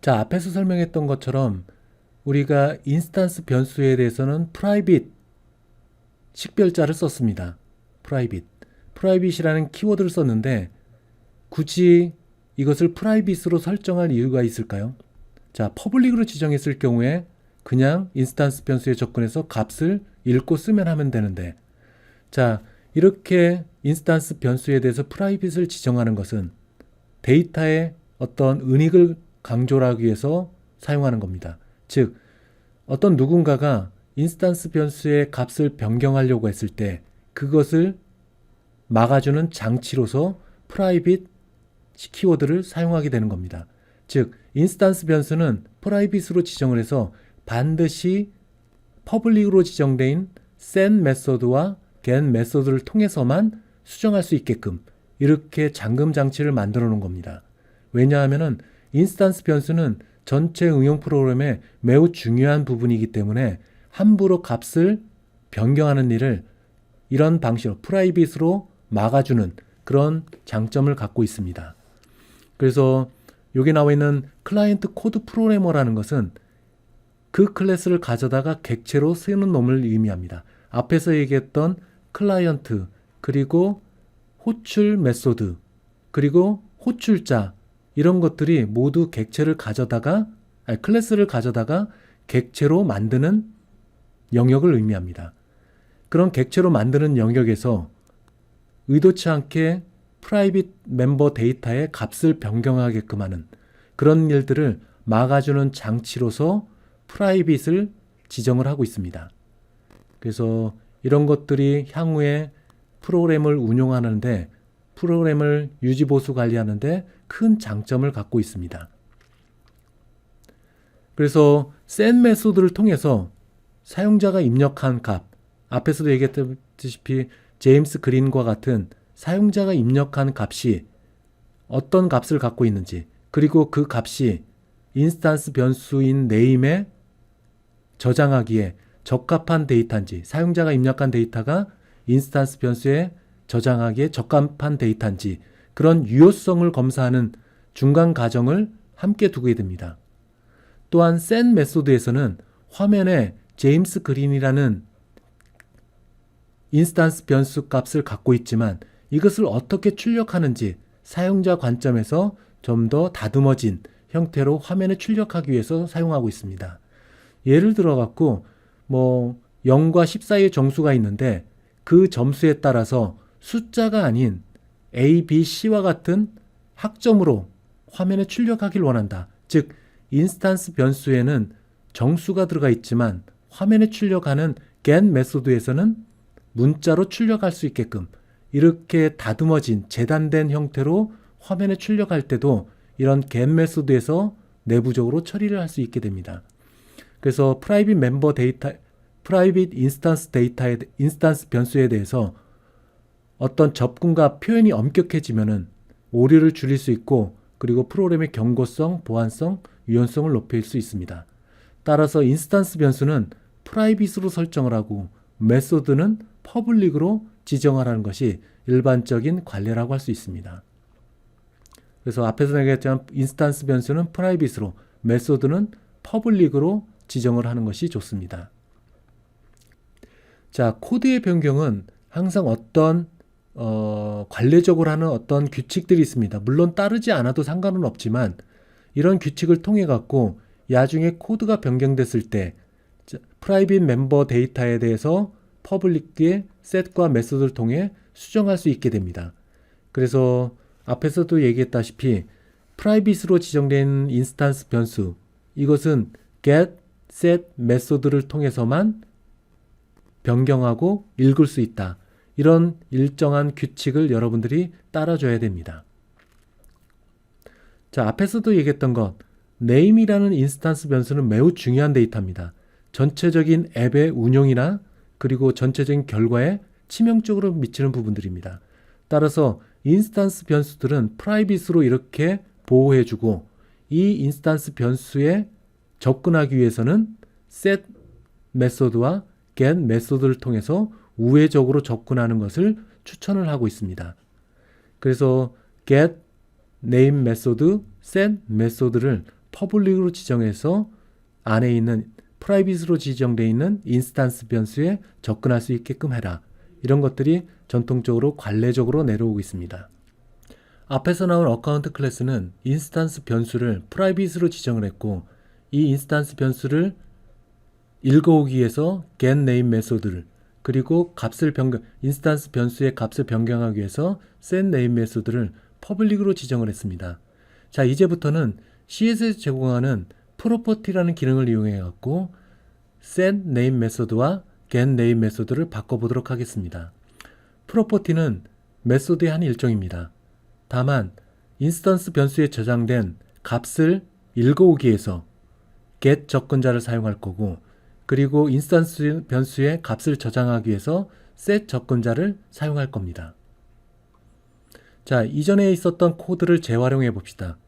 자, 앞에서 설명했던 것처럼 우리가 인스턴스 변수에 대해서는 private 식별자를 썼습니다. private이라는 키워드를 썼는데 굳이 이것을 private로 설정할 이유가 있을까요? 자, public으로 지정했을 경우에 그냥 인스턴스 변수에 접근해서 값을 읽고 쓰면 하면 되는데, 자, 이렇게 인스턴스 변수에 대해서 private를 지정하는 것은 데이터의 어떤 은닉을 강조하기 위해서 사용하는 겁니다. 즉, 어떤 누군가가 인스턴스 변수의 값을 변경하려고 했을 때 그것을 막아주는 장치로서 private 키워드를 사용하게 되는 겁니다. 즉, 인스턴스 변수는 private로 지정을 해서 반드시 public으로 지정된 set 메소드와 get 메소드를 통해서만 수정할 수 있게끔 이렇게 잠금 장치를 만들어 놓은 겁니다. 왜냐하면은 인스턴스 변수는 전체 응용 프로그램의 매우 중요한 부분이기 때문에 함부로 값을 변경하는 일을 이런 방식으로 프라이빗으로 막아주는 그런 장점을 갖고 있습니다. 그래서 여기 나와 있는 클라이언트 코드 프로그래머라는 것은 그 클래스를 가져다가 객체로 쓰는 놈을 의미합니다. 앞에서 얘기했던 클라이언트, 그리고 호출 메소드, 그리고 호출자, 이런 것들이 모두 객체를 가져다가 클래스를 가져다가 객체로 만드는 영역을 의미합니다. 그런 객체로 만드는 영역에서 의도치 않게 프라이빗 멤버 데이터의 값을 변경하게끔 하는 그런 일들을 막아주는 장치로서 프라이빗을 지정을 하고 있습니다. 그래서 이런 것들이 향후에 프로그램을 운용하는데, 프로그램을 유지보수 관리하는데 큰 장점을 갖고 있습니다. 그래서 set 메소드를 통해서 사용자가 입력한 값, 앞에서도 얘기했다시피 제임스 그린과 같은 사용자가 입력한 값이 어떤 값을 갖고 있는지, 그리고 그 값이 인스턴스 변수인 name에 저장하기에 적합한 데이터인지, 사용자가 입력한 데이터가 인스턴스 변수에 저장하기에 적합한 데이터인지, 그런 유효성을 검사하는 중간 과정을 함께 두게 됩니다. 또한 set 메소드에서는 화면에 제임스 그린이라는 인스턴스 변수 값을 갖고 있지만 이것을 어떻게 출력하는지 사용자 관점에서 좀 더 다듬어진 형태로 화면에 출력하기 위해서 사용하고 있습니다. 예를 들어 갖고 0과 10 사이의 정수가 있는데 그 점수에 따라서 숫자가 아닌 A, B, C와 같은 학점으로 화면에 출력하길 원한다. 즉, 인스턴스 변수에는 정수가 들어가 있지만 화면에 출력하는 get 메소드에서는 문자로 출력할 수 있게끔 이렇게 다듬어진 재단된 형태로 화면에 출력할 때도 이런 get 메소드에서 내부적으로 처리를 할 수 있게 됩니다. 그래서 프라이빗 인스턴스 변수에 대해서 어떤 접근과 표현이 엄격해지면은 오류를 줄일 수 있고, 그리고 프로그램의 경고성, 보안성, 유연성을 높일 수 있습니다. 따라서 인스턴스 변수는 프라이빗으로 설정을 하고 메소드는 퍼블릭으로 지정하라는 것이 일반적인 관례라고 할 수 있습니다. 그래서 앞에서 얘기했지만 인스턴스 변수는 프라이빗으로, 메소드는 퍼블릭으로 지정을 하는 것이 좋습니다. 자, 코드의 변경은 항상 어떤 관례적으로 하는 어떤 규칙들이 있습니다. 물론 따르지 않아도 상관은 없지만 이런 규칙을 통해 갖고 나중에 코드가 변경됐을 때 프라이빗 멤버 데이터에 대해서 퍼블릭의 set과 메소드를 통해 수정할 수 있게 됩니다. 그래서 앞에서도 얘기했다시피 프라이빗으로 지정된 인스턴스 변수, 이것은 get, set 메소드를 통해서만 변경하고 읽을 수 있다. 이런 일정한 규칙을 여러분들이 따라줘야 됩니다. 자, 앞에서도 얘기했던 것, name이라는 인스턴스 변수는 매우 중요한 데이터입니다. 전체적인 앱의 운용이나 그리고 전체적인 결과에 치명적으로 미치는 부분들입니다. 따라서 인스턴스 변수들은 프라이빗으로 이렇게 보호해주고, 이 인스턴스 변수에 접근하기 위해서는 set 메소드와 get 메소드를 통해서 우회적으로 접근하는 것을 추천을 하고 있습니다. 그래서 get name 메소드, set 메소드를 퍼블릭으로 지정해서 안에 있는 프라이빗으로 지정되어 있는 인스턴스 변수에 접근할 수 있게끔 해라. 이런 것들이 전통적으로 관례적으로 내려오고 있습니다. 앞에서 나온 어카운트 클래스는 인스턴스 변수를 프라이빗으로 지정을 했고 이 인스턴스 변수를 읽어오기 위해서 getName 메소드를 그리고 인스턴스 변수의 값을 변경하기 위해서 setName 메소드를 퍼블릭으로 지정을 했습니다. 자, 이제부터는 CS에서 제공하는 프로퍼티라는 기능을 이용해 갖고 setName 메소드와 getName 메소드를 바꿔보도록 하겠습니다. 프로퍼티는 메소드의 한 일종입니다. 다만 인스턴스 변수에 저장된 값을 읽어오기 위해서 get 접근자를 사용할 거고 그리고 인스턴스 변수의 값을 저장하기 위해서 set 접근자를 사용할 겁니다. 자, 이전에 있었던 코드를 재활용해 봅시다.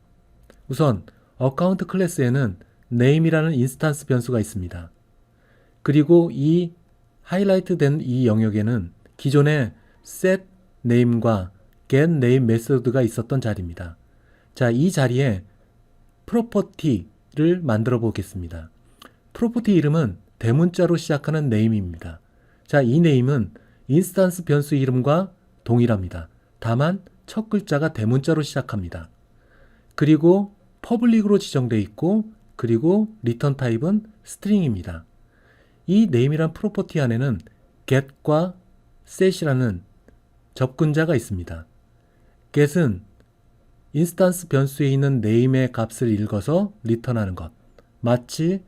우선 어카운트 클래스에는 name이라는 인스턴스 변수가 있습니다. 그리고 이 하이라이트 된 이 영역에는 기존에 set name과 getName 메소드가 있었던 자리입니다. 자, 이 자리에 프로퍼티를 만들어 보겠습니다. 프로퍼티 이름은 대문자로 시작하는 name입니다. 자, 이 name은 인스턴스 변수 이름과 동일합니다. 다만 첫 글자가 대문자로 시작합니다. 그리고 퍼블릭으로 지정되어 있고 그리고 리턴 타입은 스트링입니다. 이 name이란 프로퍼티 안에는 get과 set이라는 접근자가 있습니다. get은 인스턴스 변수에 있는 name의 값을 읽어서 리턴하는 것, 마치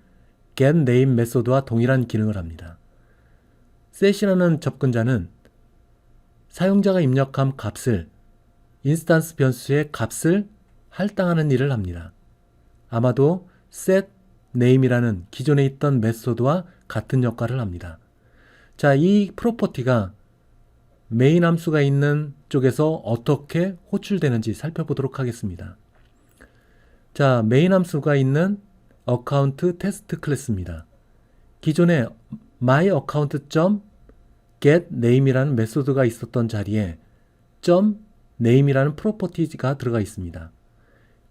getName 메소드와 동일한 기능을 합니다. set이라는 접근자는 사용자가 입력한 값을 인스턴스 변수의 값을 할당하는 일을 합니다. 아마도 setName이라는 기존에 있던 메소드와 같은 역할을 합니다. 자, 이 프로퍼티가 메인 함수가 있는 쪽에서 어떻게 호출되는지 살펴보도록 하겠습니다. 자, 메인 함수가 있는 어카운트 테스트 클래스입니다. 기존에 myAccount.getName이라는 메소드가 있었던 자리에 .name이라는 프로퍼티가 들어가 있습니다.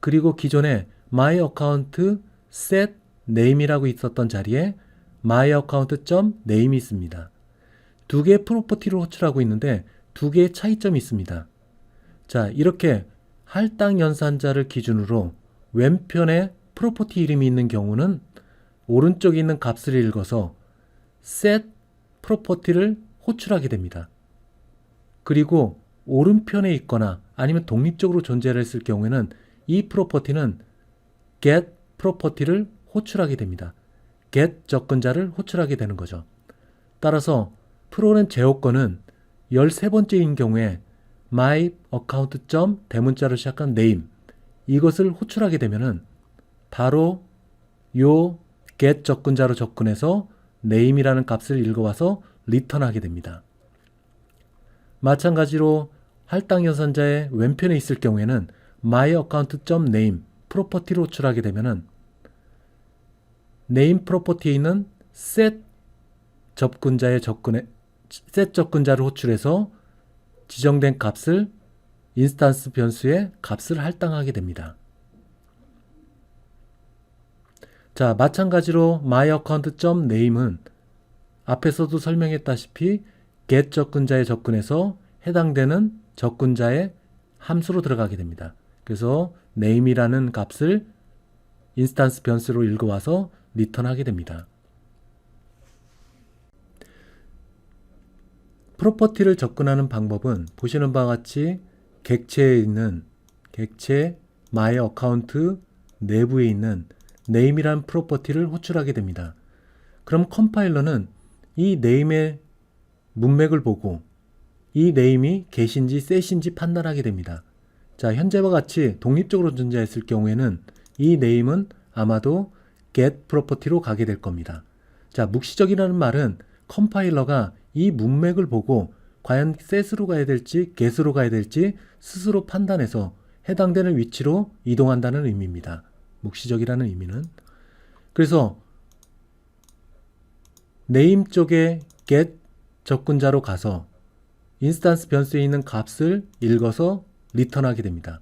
그리고 기존에 myAccount.setName이라고 있었던 자리에 myAccount.name이 있습니다. 두 개의 프로퍼티를 호출하고 있는데 두 개의 차이점이 있습니다. 자, 이렇게 할당 연산자를 기준으로 왼편에 프로퍼티 이름이 있는 경우는 오른쪽에 있는 값을 읽어서 set 프로퍼티를 호출하게 됩니다. 그리고 오른편에 있거나 아니면 독립적으로 존재를 했을 경우에는 이 프로퍼티는 get 프로퍼티를 호출하게 됩니다. get 접근자를 호출하게 되는 거죠. 따라서 프로그램 제어권은 13번째인 경우에 myAccount.대문자로 시작한 name 이것을 호출하게 되면은 바로 요 get 접근자로 접근해서 name이라는 값을 읽어와서 리턴하게 됩니다. 마찬가지로 할당 연산자의 왼편에 있을 경우에는 myAccount.name 프로퍼티를 호출하게 되면은 name 프로퍼티에 있는 set 접근자를 호출해서 지정된 값을 인스턴스 변수의 값을 할당하게 됩니다. 자, 마찬가지로 myAccount.name은 앞에서도 설명했다시피 get 접근자에 접근해서 해당되는 접근자의 함수로 들어가게 됩니다. 그래서 name이라는 값을 인스턴스 변수로 읽어와서 리턴하게 됩니다. 프로퍼티를 접근하는 방법은 보시는 바와 같이 객체에 있는 myAccount 내부에 있는 name이란 프로퍼티를 호출하게 됩니다. 그럼 컴파일러는 이 name의 문맥을 보고 이 name이 get인지 set인지 판단하게 됩니다. 자, 현재와 같이 독립적으로 존재했을 경우에는 이 name은 아마도 get 프로퍼티로 가게 될 겁니다. 자, 묵시적이라는 말은 컴파일러가 이 문맥을 보고 과연 set으로 가야 될지 get으로 가야 될지 스스로 판단해서 해당되는 위치로 이동한다는 의미입니다. 묵시적이라는 의미는. 그래서 name 쪽에 get 접근자로 가서 인스턴스 변수에 있는 값을 읽어서 리턴하게 됩니다.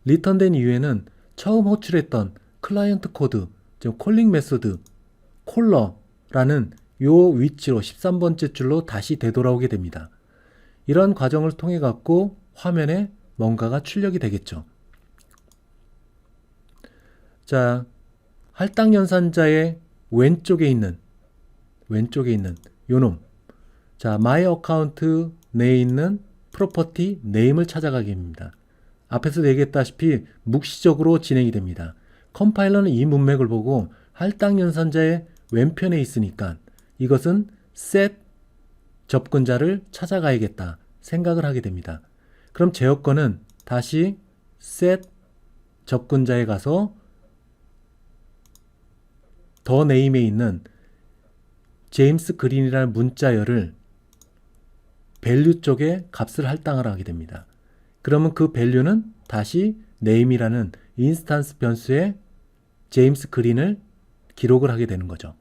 리턴된 이후에는 처음 호출했던 클라이언트 코드, 즉 콜링 메소드, 콜러라는 요 위치로 13번째 줄로 다시 되돌아오게 됩니다. 이런 과정을 통해 갖고 화면에 뭔가가 출력이 되겠죠. 자, 할당 연산자의 왼쪽에 있는 요놈. 자, 마이 어카운트 내에 있는 프로퍼티 네임을 찾아가게 됩니다. 앞에서 얘기했다시피 묵시적으로 진행이 됩니다. 컴파일러는 이 문맥을 보고 할당 연산자의 왼편에 있으니까 이것은 set 접근자를 찾아가야겠다 생각을 하게 됩니다. 그럼 제 여건은 다시 set 접근자에 가서 더 네임에 있는 제임스 그린이라는 문자열을 밸류 쪽에 값을 할당을 하게 됩니다. 그러면 그 밸류는 다시 name이라는 인스턴스 변수에 제임스 그린을 기록을 하게 되는 거죠.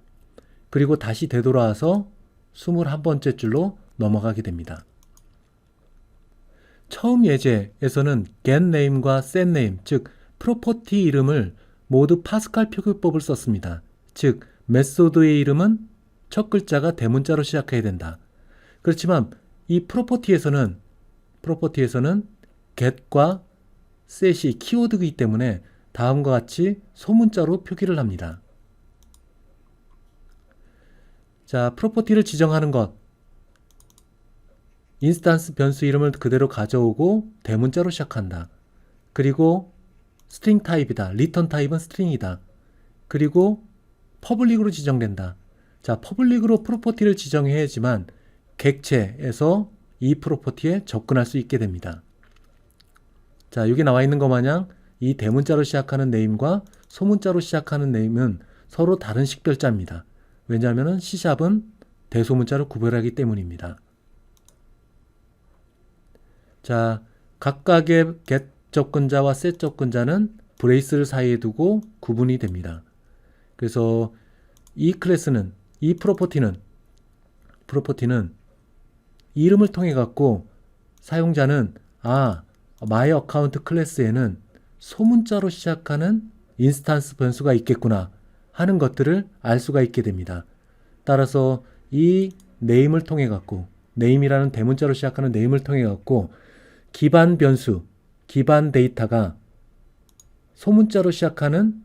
그리고 다시 되돌아와서 21번째 줄로 넘어가게 됩니다. 처음 예제에서는 getName과 setName, 즉 프로퍼티 이름을 모두 파스칼 표기법을 썼습니다. 즉 메소드의 이름은 첫 글자가 대문자로 시작해야 된다. 그렇지만 이 프로퍼티에서는 get과 set이 키워드이기 때문에 다음과 같이 소문자로 표기를 합니다. 자, 프로퍼티를 지정하는 것. 인스턴스 변수 이름을 그대로 가져오고 대문자로 시작한다. 그리고 스트링 타입이다. 리턴 타입은 스트링이다. 그리고 퍼블릭으로 지정된다. 자, 퍼블릭으로 프로퍼티를 지정해야지만 객체에서 이 프로퍼티에 접근할 수 있게 됩니다. 자, 여기 나와 있는 것 마냥 이 대문자로 시작하는 네임과 소문자로 시작하는 네임은 서로 다른 식별자입니다. 왜냐하면 C샵은 대소문자로 구별하기 때문입니다. 자, 각각의 get 접근자와 set 접근자는 브레이스를 사이에 두고 구분이 됩니다. 그래서 이 클래스는, 이 프로퍼티는 이름을 통해 갖고 사용자는 마이 어카운트 클래스에는 소문자로 시작하는 인스턴스 변수가 있겠구나 하는 것들을 알 수가 있게 됩니다. 따라서 이 네임을 통해 갖고, 네임이라는 대문자로 시작하는 네임을 통해 갖고 기반 변수, 기반 데이터가 소문자로 시작하는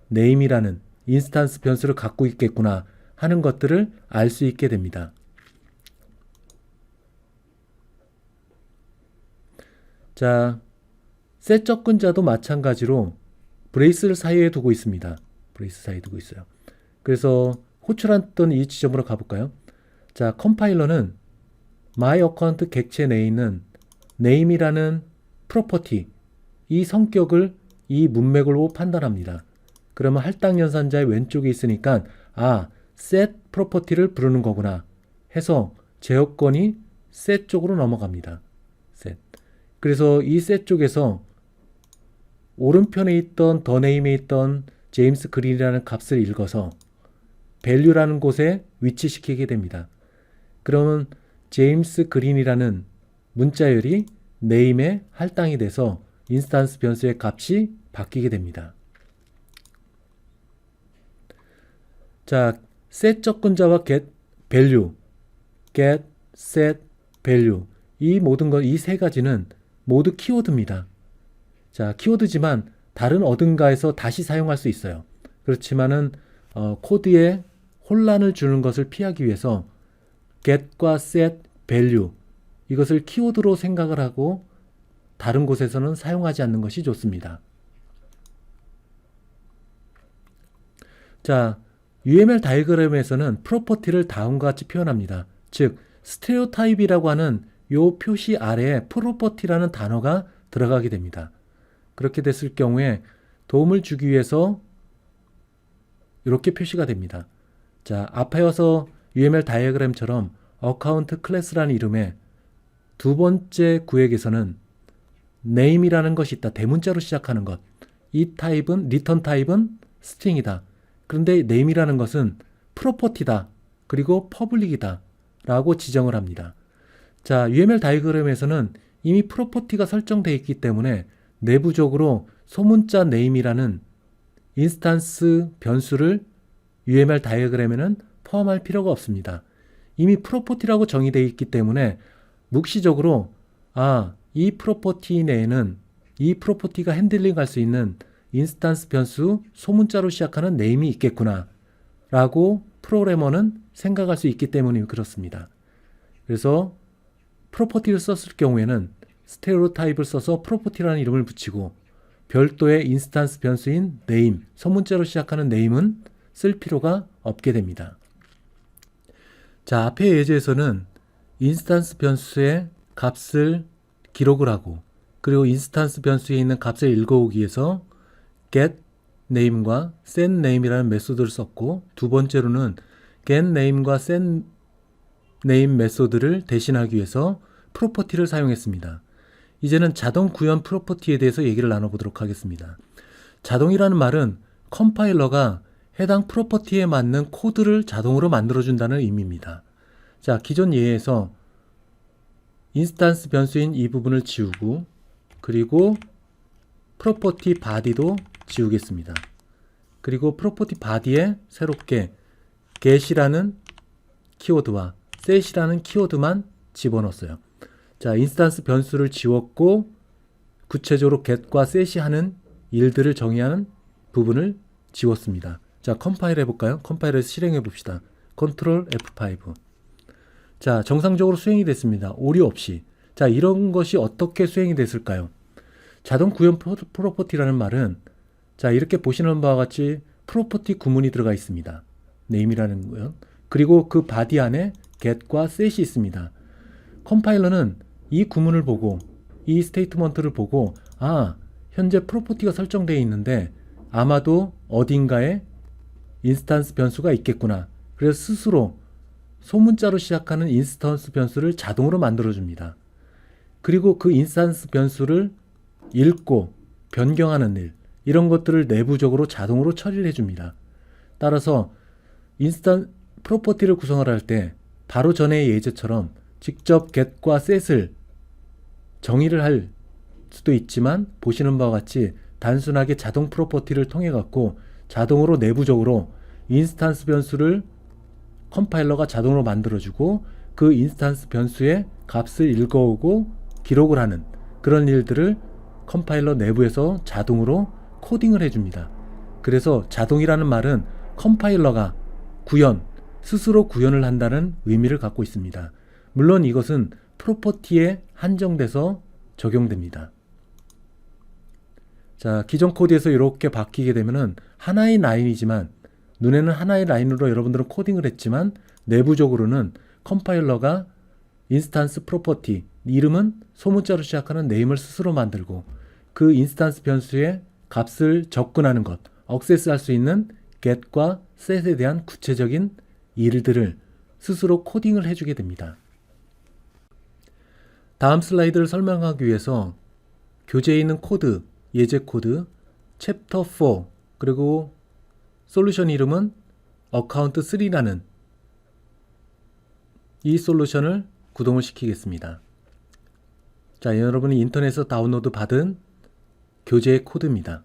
네임이라는 인스턴스 변수를 갖고 있겠구나 하는 것들을 알 수 있게 됩니다. 자, set 접근자도 마찬가지로 브레이스를 사이에 두고 있습니다. 브레이스 사이에 두고 있어요. 그래서 호출했던 이 지점으로 가볼까요? 자, 컴파일러는 my account 객체 내에 있는 name이라는 프로퍼티, 이 성격을 이 문맥을 보고 판단합니다. 그러면 할당 연산자의 왼쪽에 있으니까 set 프로퍼티를 부르는 거구나 해서 제어권이 set 쪽으로 넘어갑니다. set. 그래서 이 set 쪽에서 오른편에 있던 더 네임에 있던 제임스 그린이라는 값을 읽어서 value라는 곳에 위치시키게 됩니다. 그러면 제임스 그린이라는 문자열이 name에 할당이 돼서 인스턴스 변수의 값이 바뀌게 됩니다. 자, set 접근자와 get value, set value 이 모든 것, 이 세 가지는 모두 키워드입니다. 자, 키워드지만 다른 어딘가에서 다시 사용할 수 있어요. 그렇지만은 코드에 혼란을 주는 것을 피하기 위해서 get과 set, value 이것을 키워드로 생각을 하고 다른 곳에서는 사용하지 않는 것이 좋습니다. 자, UML 다이어그램에서는 프로퍼티를 다음과 같이 표현합니다. 즉, 스테레오타입이라고 하는 이 표시 아래에 프로퍼티라는 단어가 들어가게 됩니다. 그렇게 됐을 경우에 도움을 주기 위해서 이렇게 표시가 됩니다. 자, 앞에 와서 UML 다이어그램처럼 어카운트 클래스라는 이름의 두 번째 구획에서는 name이라는 것이 있다. 대문자로 시작하는 것. 이 타입은, 리턴 타입은 스트링이다. 그런데 name이라는 것은 프로퍼티다. 그리고 퍼블릭이다. 라고 지정을 합니다. 자, UML 다이어그램에서는 이미 프로퍼티가 설정되어 있기 때문에 내부적으로 소문자 name이라는 인스턴스 변수를 UML 다이어그램에는 포함할 필요가 없습니다. 이미 프로퍼티라고 정의되어 있기 때문에 묵시적으로 이 프로퍼티 내에는 이 프로퍼티가 핸들링할 수 있는 인스턴스 변수 소문자로 시작하는 네임이 있겠구나 라고 프로그래머는 생각할 수 있기 때문에 그렇습니다. 그래서 프로퍼티를 썼을 경우에는 스테레오타입을 써서 프로퍼티라는 이름을 붙이고 별도의 인스턴스 변수인 네임, 소문자로 시작하는 네임은 쓸 필요가 없게 됩니다. 자, 앞의 예제에서는 인스턴스 변수의 값을 기록을 하고 그리고 인스턴스 변수에 있는 값을 읽어오기 위해서 get name과 set name이라는 메소드를 썼고 두 번째로는 get name과 set name 메소드를 대신하기 위해서 프로퍼티를 사용했습니다. 이제는 자동 구현 프로퍼티에 대해서 얘기를 나눠보도록 하겠습니다. 자동이라는 말은 컴파일러가 해당 프로퍼티에 맞는 코드를 자동으로 만들어준다는 의미입니다. 자, 기존 예에서 인스턴스 변수인 이 부분을 지우고 그리고 프로퍼티 바디도 지우겠습니다. 그리고 프로퍼티 바디에 새롭게 get이라는 키워드와 set이라는 키워드만 집어넣었어요. 자, 인스턴스 변수를 지웠고 구체적으로 get과 set이 하는 일들을 정의하는 부분을 지웠습니다. 자, 컴파일 해볼까요? 컴파일해서 실행해 봅시다. 컨트롤 F5. 자, 정상적으로 수행이 됐습니다. 오류 없이. 자, 이런 것이 어떻게 수행이 됐을까요? 자동 구현 프로퍼티라는 말은 자, 이렇게 보시는 바와 같이 프로퍼티 구문이 들어가 있습니다. name이라는 거요. 그리고 그 바디 안에 get과 set이 있습니다. 컴파일러는 이 구문을 보고 이 스테이트먼트를 보고 현재 프로퍼티가 설정되어 있는데 아마도 어딘가에 인스턴스 변수가 있겠구나. 그래서 스스로 소문자로 시작하는 인스턴스 변수를 자동으로 만들어줍니다. 그리고 그 인스턴스 변수를 읽고 변경하는 일, 이런 것들을 내부적으로 자동으로 처리를 해줍니다. 따라서 프로퍼티를 구성을 할 때 바로 전의 예제처럼 직접 get과 set을 정의를 할 수도 있지만 보시는 바와 같이 단순하게 자동 프로퍼티를 통해 갖고 자동으로 내부적으로 인스턴스 변수를 컴파일러가 자동으로 만들어주고 그 인스턴스 변수의 값을 읽어오고 기록을 하는 그런 일들을 컴파일러 내부에서 자동으로 코딩을 해줍니다. 그래서 자동이라는 말은 컴파일러가 스스로 구현을 한다는 의미를 갖고 있습니다. 물론 이것은 프로퍼티에 한정돼서 적용됩니다. 자, 기존 코드에서 이렇게 바뀌게 되면은 하나의 라인이지만 눈에는 하나의 라인으로 여러분들은 코딩을 했지만 내부적으로는 컴파일러가 인스턴스 프로퍼티, 이름은 소문자로 시작하는 네임을 스스로 만들고 그 인스턴스 변수의 값을 접근하는 것, 액세스할 수 있는 get과 set에 대한 구체적인 일들을 스스로 코딩을 해주게 됩니다. 다음 슬라이드를 설명하기 위해서 교재에 있는 코드, 예제 코드, 챕터 4, 그리고 솔루션 이름은 어카운트 3라는 이 솔루션을 구동을 시키겠습니다. 자, 여러분이 인터넷에서 다운로드 받은 교재의 코드입니다.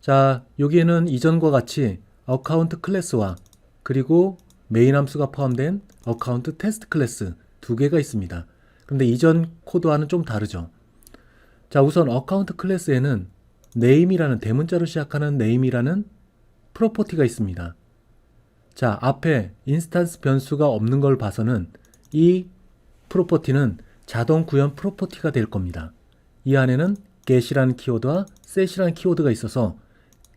자, 여기에는 이전과 같이 어카운트 클래스와 그리고 메인 함수가 포함된 어카운트 테스트 클래스 두 개가 있습니다. 그런데 이전 코드와는 좀 다르죠. 자, 우선 어카운트 클래스에는 name이라는 대문자로 시작하는 name이라는 프로퍼티가 있습니다. 자, 앞에 인스턴스 변수가 없는 걸 봐서는 이 프로퍼티는 자동 구현 프로퍼티가 될 겁니다. 이 안에는 get이라는 키워드와 set이라는 키워드가 있어서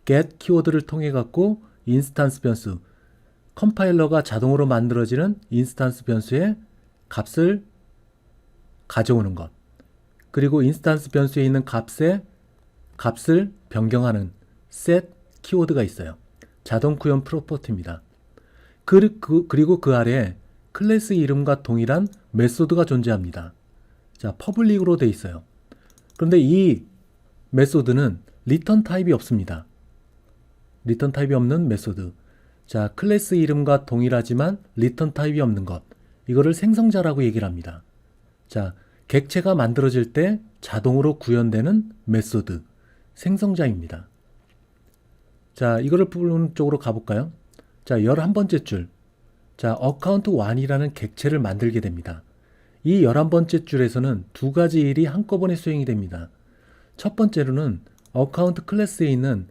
get 키워드를 통해 갖고 인스턴스 변수, 컴파일러가 자동으로 만들어지는 인스턴스 변수의 값을 가져오는 것, 그리고 인스턴스 변수에 있는 값을 변경하는 set 키워드가 있어요. 자동 구현 프로퍼티입니다. 그리고 그 아래에 클래스 이름과 동일한 메소드가 존재합니다. 자, 퍼블릭으로 되어 있어요. 그런데 이 메소드는 리턴 타입이 없습니다. 리턴 타입이 없는 메소드. 자, 클래스 이름과 동일하지만 리턴 타입이 없는 것. 이거를 생성자라고 얘기를 합니다. 자, 객체가 만들어질 때 자동으로 구현되는 메소드, 생성자입니다. 자, 이거를 부르는 쪽으로 가볼까요? 자, 11번째 줄. 자, 어카운트 1이라는 객체를 만들게 됩니다. 이 11번째 줄에서는 두 가지 일이 한꺼번에 수행이 됩니다. 첫 번째로는 어카운트 클래스에 있는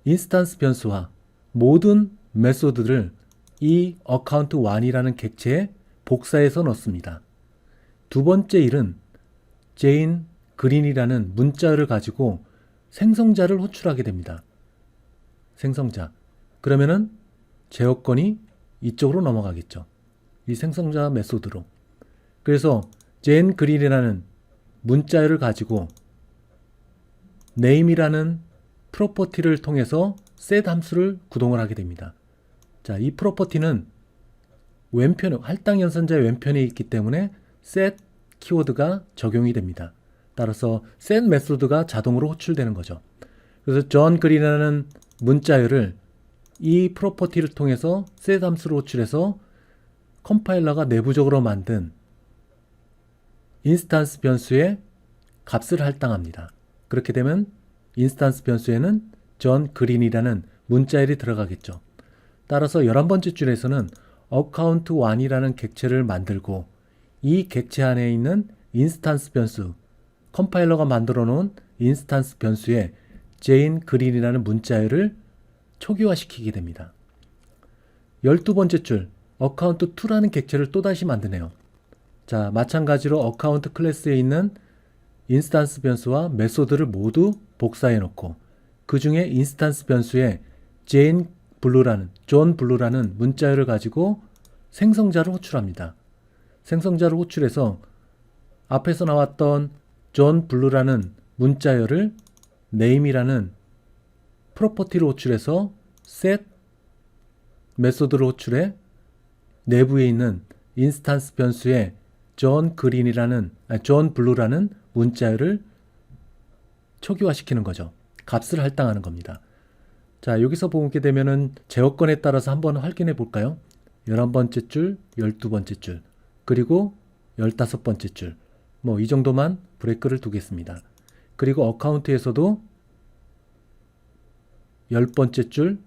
인스턴스 변수와 모든 메소드를 이 어카운트 1이라는 객체에 복사해서 넣습니다. 두 번째 일은 제인 그린이라는 문자열을 가지고 생성자를 호출하게 됩니다. 생성자. 그러면은 제어권이 이쪽으로 넘어가겠죠. 이 생성자 메소드로. 그래서 제인 그린이라는 문자열을 가지고 name이라는 프로퍼티를 통해서 set 함수를 구동을 하게 됩니다. 자, 이 프로퍼티는 왼편, 할당 연산자의 왼편에 있기 때문에 set 키워드가 적용이 됩니다. 따라서 set 메소드가 자동으로 호출되는 거죠. 그래서 존 그린이라는 문자열을 이 프로퍼티를 통해서 set 함수로 호출해서 컴파일러가 내부적으로 만든 인스턴스 변수에 값을 할당합니다. 그렇게 되면 인스턴스 변수에는 존 그린이라는 문자열이 들어가겠죠. 따라서 11번째 줄에서는 어카운트 1이라는 객체를 만들고 이 객체 안에 있는 인스턴스 변수, 컴파일러가 만들어 놓은 인스턴스 변수에 제인 그린이라는 문자열을 초기화시키게 됩니다. 12번째 줄, 어카운트 2라는 객체를 또다시 만드네요. 자, 마찬가지로 어카운트 클래스에 있는 인스턴스 변수와 메소드를 모두 복사해 놓고 그 중에 인스턴스 변수에 존 블루라는 문자열을 가지고 생성자를 호출합니다. 생성자를 호출해서 앞에서 나왔던 존 블루라는 문자열을 name이라는 프로퍼티를 호출해서 set 메소드를 호출해 내부에 있는 인스턴스 변수에 존 블루라는 문자열을 초기화시키는 거죠. 값을 할당하는 겁니다. 자, 여기서 보게 되면은 제어권에 따라서 한번 확인해 볼까요? 11번째 줄, 12번째 줄, 그리고 15번째 줄. 뭐 이 정도만 브레이크를 두겠습니다. 그리고 어카운트에서도 10번째 줄,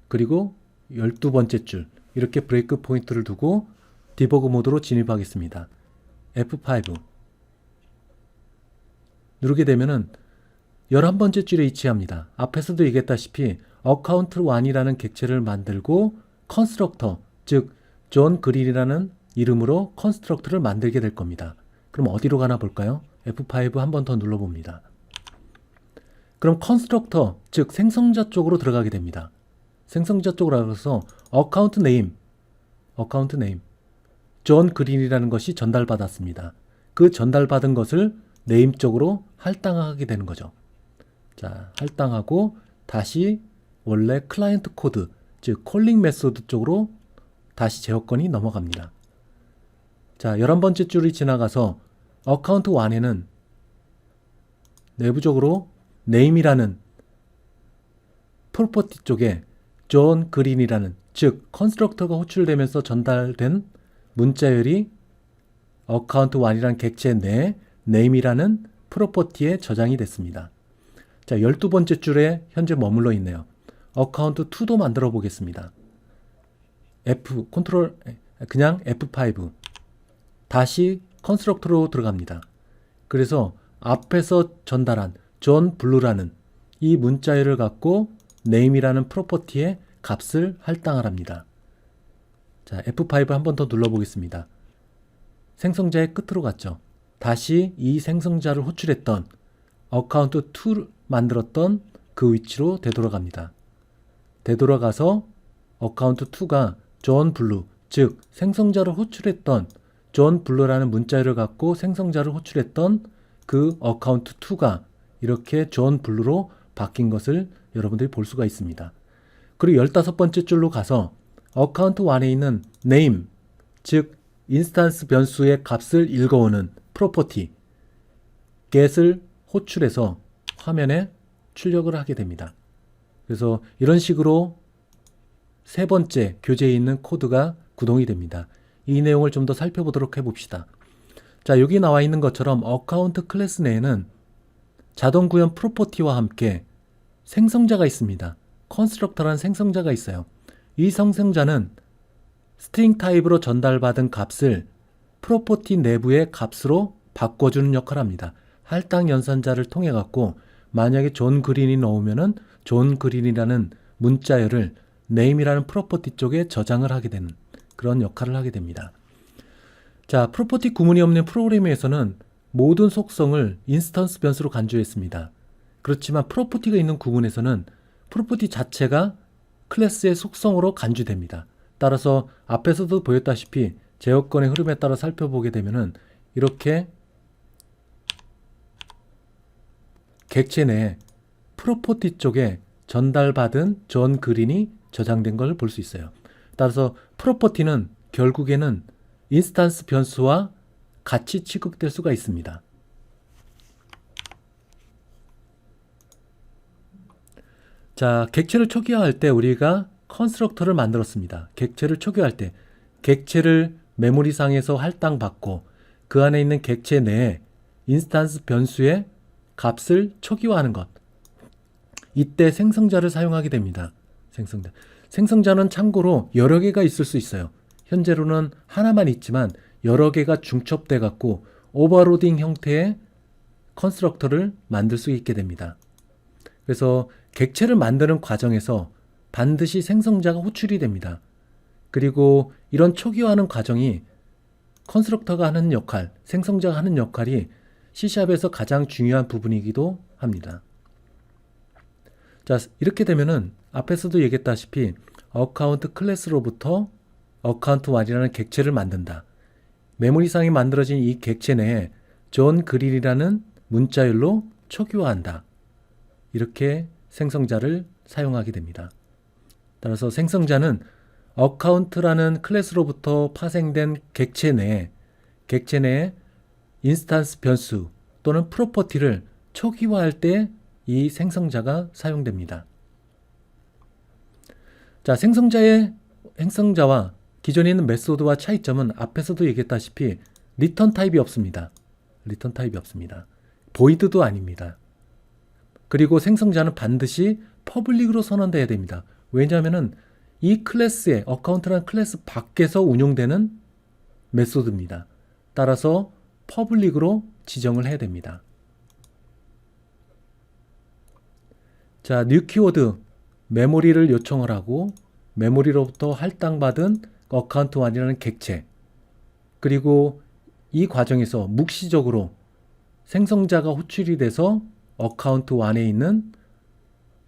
그리고 12번째 줄 이렇게 브레이크 포인트를 두고 디버그 모드로 진입하겠습니다. F5 누르게 되면은 11번째 줄에 위치합니다. 앞에서도 얘기했다시피 어카운트 1이라는 객체를 만들고 컨스트럭터, 즉 존 그린이라는 이름으로 컨스트럭터를 만들게 될 겁니다. 그럼 어디로 가나 볼까요? F5 한 번 더 눌러봅니다. 그럼 컨스트럭터, 즉 생성자 쪽으로 들어가게 됩니다. 생성자 쪽으로 가서 어카운트 네임 존 그린이라는 것이 전달받았습니다. 그 전달받은 것을 네임 쪽으로 할당하게 되는 거죠. 자, 할당하고 다시 원래 클라이언트 코드, 즉 콜링 메소드 쪽으로 다시 제어권이 넘어갑니다. 자, 11번째 줄이 지나가서 어카운트 1에는 내부적으로 name이라는 프로퍼티 쪽에 존 그린이라는, 즉 컨스트럭터가 호출되면서 전달된 문자열이 어카운트 1이라는 객체 내 name이라는 프로퍼티에 저장이 됐습니다. 자, 12번째 줄에 현재 머물러 있네요. 어카운트 2도 만들어 보겠습니다. 그냥 F5 다시 컨스트럭터로 들어갑니다. 그래서 앞에서 전달한 존 블루라는 이 문자열을 갖고 name이라는 프로퍼티에 값을 할당하랍니다. 자, F5 한 번 더 눌러보겠습니다. 생성자의 끝으로 갔죠. 다시 이 생성자를 호출했던 어카운트 2를 만들었던 그 위치로 되돌아갑니다. 되돌아가서 어카운트 2가 존 블루, 즉 생성자를 호출했던 존 블루라는 문자열을 갖고 생성자를 호출했던 그 어카운트 2가 이렇게 존 블루로 바뀐 것을 여러분들이 볼 수가 있습니다. 그리고 15번째 줄로 가서 어카운트 1에 있는 name, 즉 인스턴스 변수의 값을 읽어오는 프로퍼티 get을 호출해서 화면에 출력을 하게 됩니다. 그래서 이런 식으로 세 번째 교재에 있는 코드가 구동이 됩니다. 이 내용을 좀 더 살펴보도록 해봅시다. 자, 여기 나와 있는 것처럼 어카운트 클래스 내에는 자동 구현 프로퍼티와 함께 생성자가 있습니다. 컨스트럭터라는 생성자가 있어요. 이 생성자는 스트링 타입으로 전달받은 값을 프로퍼티 내부의 값으로 바꿔주는 역할을 합니다. 할당 연산자를 통해 갖고 만약에 존 그린이 넣으면은 존 그린이라는 문자열을 name이라는 프로퍼티 쪽에 저장을 하게 되는 그런 역할을 하게 됩니다. 자, 프로퍼티 구문이 없는 프로그래밍에서는 모든 속성을 인스턴스 변수로 간주했습니다. 그렇지만 프로퍼티가 있는 구문에서는 프로퍼티 자체가 클래스의 속성으로 간주됩니다. 따라서 앞에서도 보였다시피 제어권의 흐름에 따라 살펴보게 되면은 이렇게 객체 내에 프로퍼티 쪽에 전달받은 존 그린이 저장된 걸 볼 수 있어요. 따라서 프로퍼티는 결국에는 인스턴스 변수와 같이 취급될 수가 있습니다. 자, 객체를 초기화할 때 우리가 컨스트럭터를 만들었습니다. 객체를 초기화할 때 객체를 메모리상에서 할당받고 그 안에 있는 객체 내에 인스턴스 변수의 값을 초기화하는 것. 이때 생성자를 사용하게 됩니다. 생성자는 참고로 여러 개가 있을 수 있어요. 현재로는 하나만 있지만 여러 개가 중첩돼 갖고 오버로딩 형태의 컨스트럭터를 만들 수 있게 됩니다. 그래서 객체를 만드는 과정에서 반드시 생성자가 호출이 됩니다. 그리고 이런 초기화하는 과정이 컨스트럭터가 하는 역할, 생성자가 하는 역할이 C샵에서 가장 중요한 부분이기도 합니다. 자, 이렇게 되면은 앞에서도 얘기했다시피 어카운트 클래스로부터 어카운트 1이라는 객체를 만든다. 메모리상에 만들어진 이 객체 내에 존 그린이라는 문자열로 초기화한다. 이렇게 생성자를 사용하게 됩니다. 따라서 생성자는 어카운트라는 클래스로부터 파생된 객체 내에 인스턴스 변수 또는 프로퍼티를 초기화할 때 이 생성자가 사용됩니다. 자, 생성자와 기존에 있는 메소드와 차이점은 앞에서도 얘기했다시피 리턴 타입이 없습니다. 보이드도 아닙니다. 그리고 생성자는 반드시 퍼블릭으로 선언돼야 됩니다. 왜냐하면은 이 클래스의 어카운트라는 클래스 밖에서 운용되는 메소드입니다. 따라서 퍼블릭으로 지정을 해야 됩니다. 자, 뉴 키워드 메모리를 요청을 하고 메모리로부터 할당받은 어카운트 1이라는 객체, 그리고 이 과정에서 묵시적으로 생성자가 호출이 돼서 어카운트 1에 있는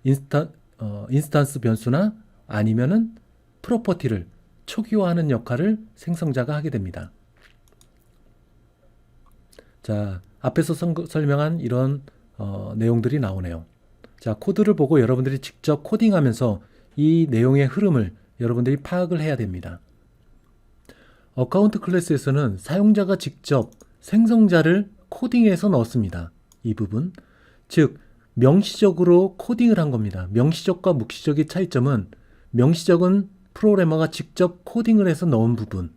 인스턴스 변수나 아니면은 프로퍼티를 초기화하는 역할을 생성자가 하게 됩니다. 자, 앞에서 설명한 이런 내용들이 나오네요. 자, 코드를 보고 여러분들이 직접 코딩하면서 이 내용의 흐름을 여러분들이 파악을 해야 됩니다. 어카운트 클래스에서는 사용자가 직접 생성자를 코딩해서 넣었습니다. 이 부분. 즉, 명시적으로 코딩을 한 겁니다. 명시적과 묵시적의 차이점은 명시적은 프로그래머가 직접 코딩을 해서 넣은 부분.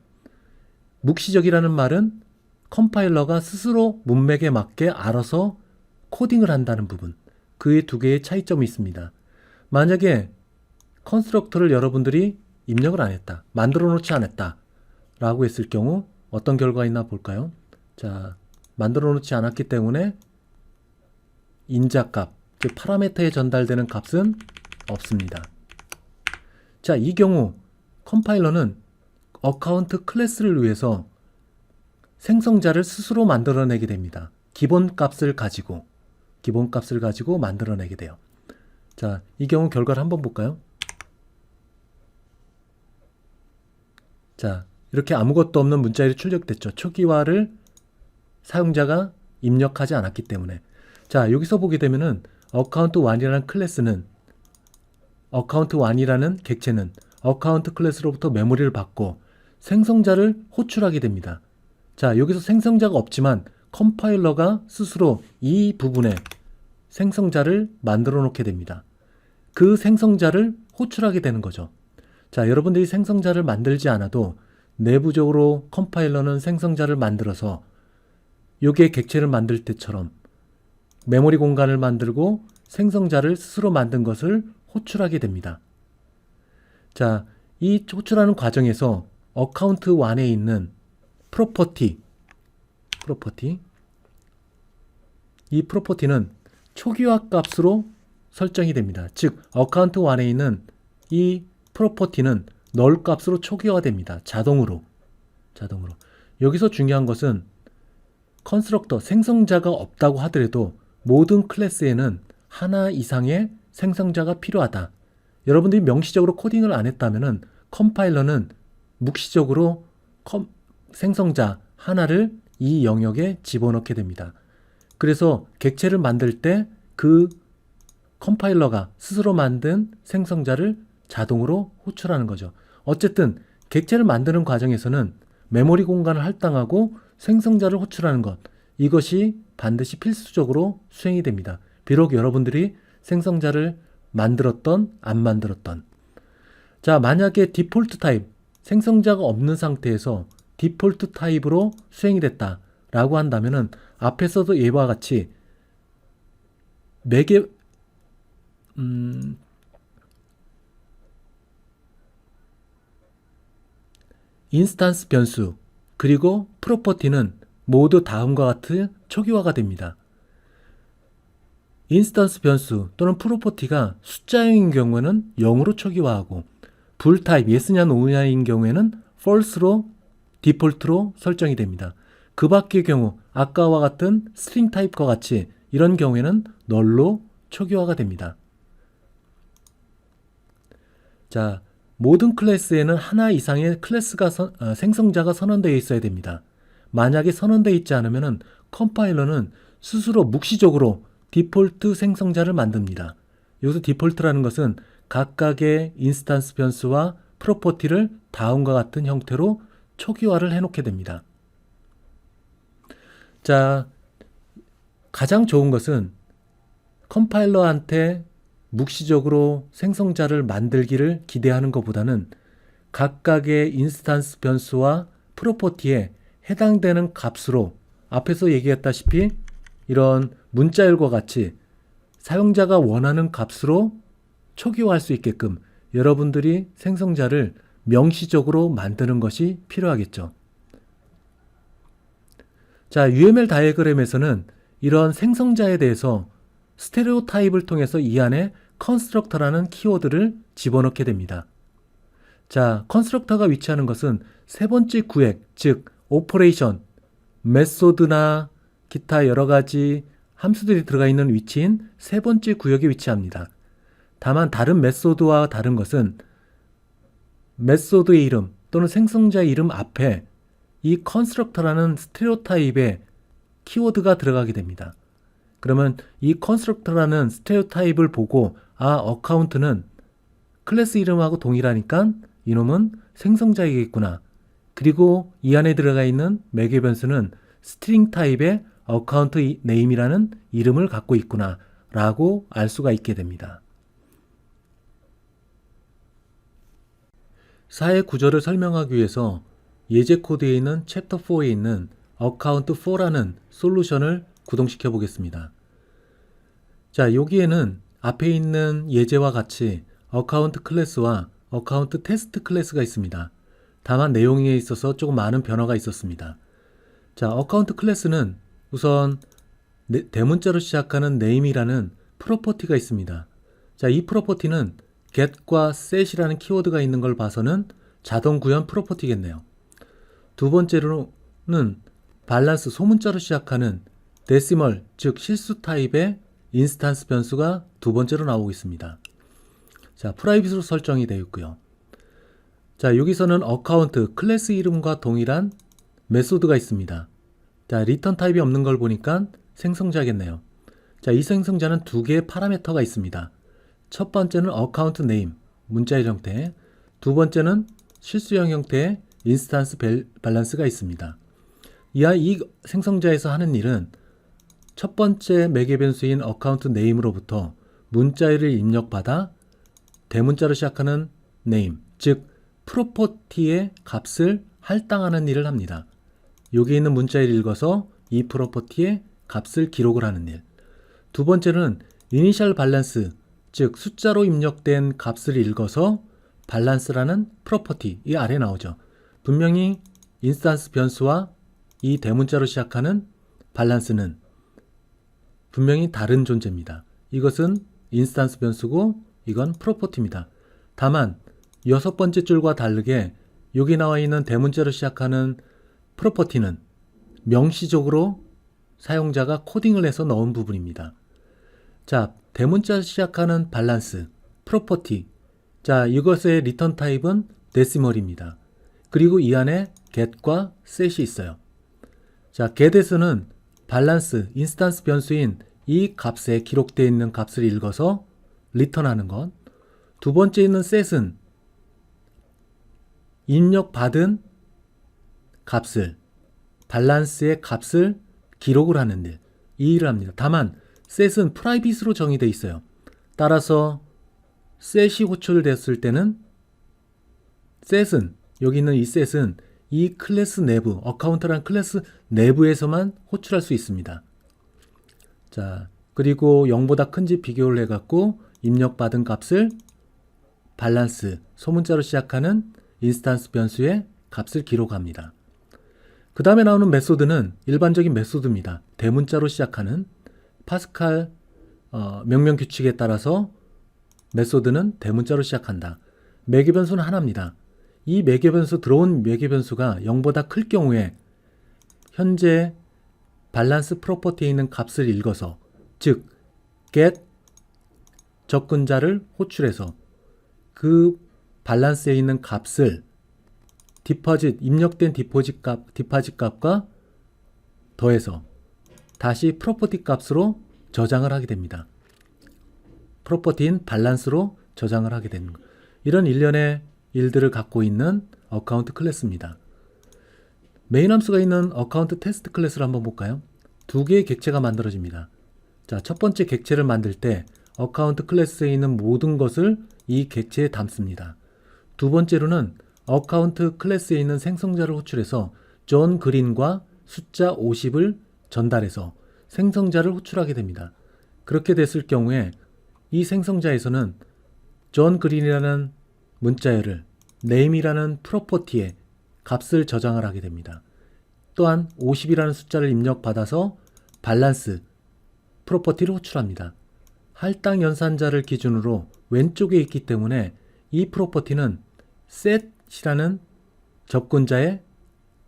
묵시적이라는 말은 컴파일러가 스스로 문맥에 맞게 알아서 코딩을 한다는 부분. 그 두 개의 차이점이 있습니다. 만약에 컨스트럭터를 여러분들이 입력을 안 했다, 만들어 놓지 않았다 라고 했을 경우 어떤 결과가 있나 볼까요? 자, 만들어 놓지 않았기 때문에 인자값, 즉 파라미터에 전달되는 값은 없습니다. 자, 이 경우 컴파일러는 어카운트 클래스를 위해서 생성자를 스스로 만들어내게 됩니다. 기본값을 가지고 만들어내게 돼요. 자, 이 경우 결과를 한번 볼까요? 자, 이렇게 아무것도 없는 문자열이 출력됐죠. 초기화를 사용자가 입력하지 않았기 때문에. 자, 여기서 보게 되면은 어카운트 1이라는 클래스는, 어카운트 1이라는 객체는 어카운트 클래스로부터 메모리를 받고 생성자를 호출하게 됩니다. 자, 여기서 생성자가 없지만 컴파일러가 스스로 이 부분에 생성자를 만들어 놓게 됩니다. 그 생성자를 호출하게 되는 거죠. 자, 여러분들이 생성자를 만들지 않아도 내부적으로 컴파일러는 생성자를 만들어서 요게 객체를 만들 때처럼 메모리 공간을 만들고 생성자를 스스로 만든 것을 호출하게 됩니다. 자, 이 호출하는 과정에서 어카운트 1에 있는 프로퍼티, 이 프로퍼티는 초기화 값으로 설정이 됩니다. 즉, 어카운트 1에 있는 이 프로퍼티는 널 값으로 초기화됩니다. 자동으로. 여기서 중요한 것은 컨스트럭터, 생성자가 없다고 하더라도 모든 클래스에는 하나 이상의 생성자가 필요하다. 여러분들이 명시적으로 코딩을 안 했다면 컴파일러는 묵시적으로 생성자 하나를 이 영역에 집어넣게 됩니다. 그래서 객체를 만들 때 그 컴파일러가 스스로 만든 생성자를 자동으로 호출하는 거죠. 어쨌든 객체를 만드는 과정에서는 메모리 공간을 할당하고 생성자를 호출하는 것, 이것이 반드시 필수적으로 수행이 됩니다. 비록 여러분들이 생성자를 만들었던 안 만들었던. 자, 만약에 디폴트 타입, 생성자가 없는 상태에서 디폴트 타입으로 수행이 됐다 라고 한다면은 앞에서도 예와 같이 매개 인스턴스 변수 그리고 프로퍼티는 모두 다음과 같은 초기화가 됩니다. 인스턴스 변수 또는 프로퍼티가 숫자형인 경우에는 0으로 초기화하고 불 타입 yes냐 no냐인 경우에는 false로 디폴트로 설정이 됩니다. 그 밖의 경우 아까와 같은 스트링 타입과 같이 이런 경우에는 널로 초기화가 됩니다. 자, 모든 클래스에는 하나 이상의 클래스가 생성자가 선언되어 있어야 됩니다. 만약에 선언되어 있지 않으면 컴파일러는 스스로 묵시적으로 디폴트 생성자를 만듭니다. 여기서 디폴트라는 것은 각각의 인스턴스 변수와 프로퍼티를 다음과 같은 형태로 초기화를 해놓게 됩니다. 자, 가장 좋은 것은 컴파일러한테 묵시적으로 생성자를 만들기를 기대하는 것보다는 각각의 인스턴스 변수와 프로퍼티에 해당되는 값으로 앞에서 얘기했다시피 이런 문자열과 같이 사용자가 원하는 값으로 초기화할 수 있게끔 여러분들이 생성자를 명시적으로 만드는 것이 필요하겠죠. 자, UML 다이어그램에서는 이런 생성자에 대해서 스테레오 타입을 통해서 이 안에 컨스트럭터라는 키워드를 집어넣게 됩니다. 자, 컨스트럭터가 위치하는 것은 세 번째 구획, 즉 오퍼레이션, 메소드나 기타 여러 가지 함수들이 들어가 있는 위치인 세 번째 구역에 위치합니다. 다만 다른 메소드와 다른 것은 메소드의 이름 또는 생성자의 이름 앞에 이 컨스트럭터라는 스테레오 타입의 키워드가 들어가게 됩니다. 그러면 이 컨스트럭터라는 스테레오 타입을 보고 어카운트는 클래스 이름하고 동일하니까 이놈은 생성자이겠구나. 그리고 이 안에 들어가 있는 매개 변수는 스트링 타입의 어카운트 네임이라는 이름을 갖고 있구나 라고 알 수가 있게 됩니다. 사회 구조를 설명하기 위해서 예제 코드에 있는 챕터 4에 있는 어카운트 4라는 솔루션을 구동시켜 보겠습니다. 자, 여기에는 앞에 있는 예제와 같이 어카운트 클래스와 어카운트 테스트 클래스가 있습니다. 다만 내용에 있어서 조금 많은 변화가 있었습니다. 자, 어카운트 클래스는 우선 대문자로 시작하는 name이라는 프로퍼티가 있습니다. 자, 이 프로퍼티는 get과 set이라는 키워드가 있는 걸 봐서는 자동 구현 프로퍼티겠네요. 두 번째로는 밸런스 소문자로 시작하는 데시멀, 즉 실수 타입의 인스턴스 변수가 두 번째로 나오고 있습니다. 자, 프라이빗으로 설정이 되어 있고요. 자, 여기서는 어카운트, 클래스 이름과 동일한 메소드가 있습니다. 자, 리턴 타입이 없는 걸 보니까 생성자겠네요. 자, 이 생성자는 두 개의 파라미터가 있습니다. 첫 번째는 어카운트 네임, 문자의 형태. 두 번째는 실수형 형태의 인스턴스 밸런스가 있습니다. 이 생성자에서 하는 일은 첫 번째 매개 변수인 어카운트 네임으로부터 문자열을 입력받아 대문자로 시작하는 네임, 즉 프로퍼티의 값을 할당하는 일을 합니다. 여기 있는 문자열을 읽어서 이 프로퍼티의 값을 기록을 하는 일. 두 번째는 이니셜 밸런스, 즉 숫자로 입력된 값을 읽어서 밸런스라는 프로퍼티, 이 아래 나오죠. 분명히 인스턴스 변수와 이 대문자로 시작하는 밸런스는 분명히 다른 존재입니다. 이것은 인스턴스 변수고 이건 프로퍼티입니다. 다만 6번째 줄과 다르게 여기 나와 있는 대문자로 시작하는 프로퍼티는 명시적으로 사용자가 코딩을 해서 넣은 부분입니다. 자, 대문자로 시작하는 밸런스, 프로퍼티. 자, 이것의 리턴 타입은 데시멀입니다. 그리고 이 안에 get과 set이 있어요. 자, get에서는 밸런스, 인스턴스 변수인 이 값에 기록되어 있는 값을 읽어서 리턴하는 것. 두 번째 있는 set은 입력받은 값을, 밸런스의 값을 기록을 하는 일, 이 일을 합니다. 다만 set은 프라이빗으로 정의되어 있어요. 따라서 set이 호출됐을 때는 set은, 여기 있는 이 set은 이 클래스 내부, 어카운트라는 클래스 내부에서만 호출할 수 있습니다. 자, 그리고 0보다 큰지 비교를 해갖고 입력받은 값을 밸런스, 소문자로 시작하는 인스턴스 변수의 값을 기록합니다. 그 다음에 나오는 메소드는 일반적인 메소드입니다. 대문자로 시작하는 파스칼 명령 규칙에 따라서 메소드는 대문자로 시작한다. 매개 변수는 하나입니다. 이 매개 변수, 들어온 매개 변수가 0보다 클 경우에 현재 밸런스 프로퍼티에 있는 값을 읽어서, 즉 get 접근자를 호출해서 그 밸런스에 있는 값을 입력된 디포짓 값과 더해서 다시 프로퍼티 값으로 저장을 하게 됩니다. 프로퍼티인 밸런스로 저장을 하게 되는 것. 이런 일련의 일들을 갖고 있는 어카운트 클래스입니다. 메인 함수가 있는 어카운트 테스트 클래스를 한번 볼까요? 두 개의 객체가 만들어집니다. 자, 첫 번째 객체를 만들 때 어카운트 클래스에 있는 모든 것을 이 객체에 담습니다. 두 번째로는 어카운트 클래스에 있는 생성자를 호출해서 존 그린과 숫자 50을 전달해서 생성자를 호출하게 됩니다. 그렇게 됐을 경우에 이 생성자에서는 존 그린이라는 문자열을 name이라는 프로퍼티에 값을 저장을 하게 됩니다. 또한 50이라는 숫자를 입력받아서 밸런스 프로퍼티를 호출합니다. 할당 연산자를 기준으로 왼쪽에 있기 때문에 이 프로퍼티는 set이라는 접근자에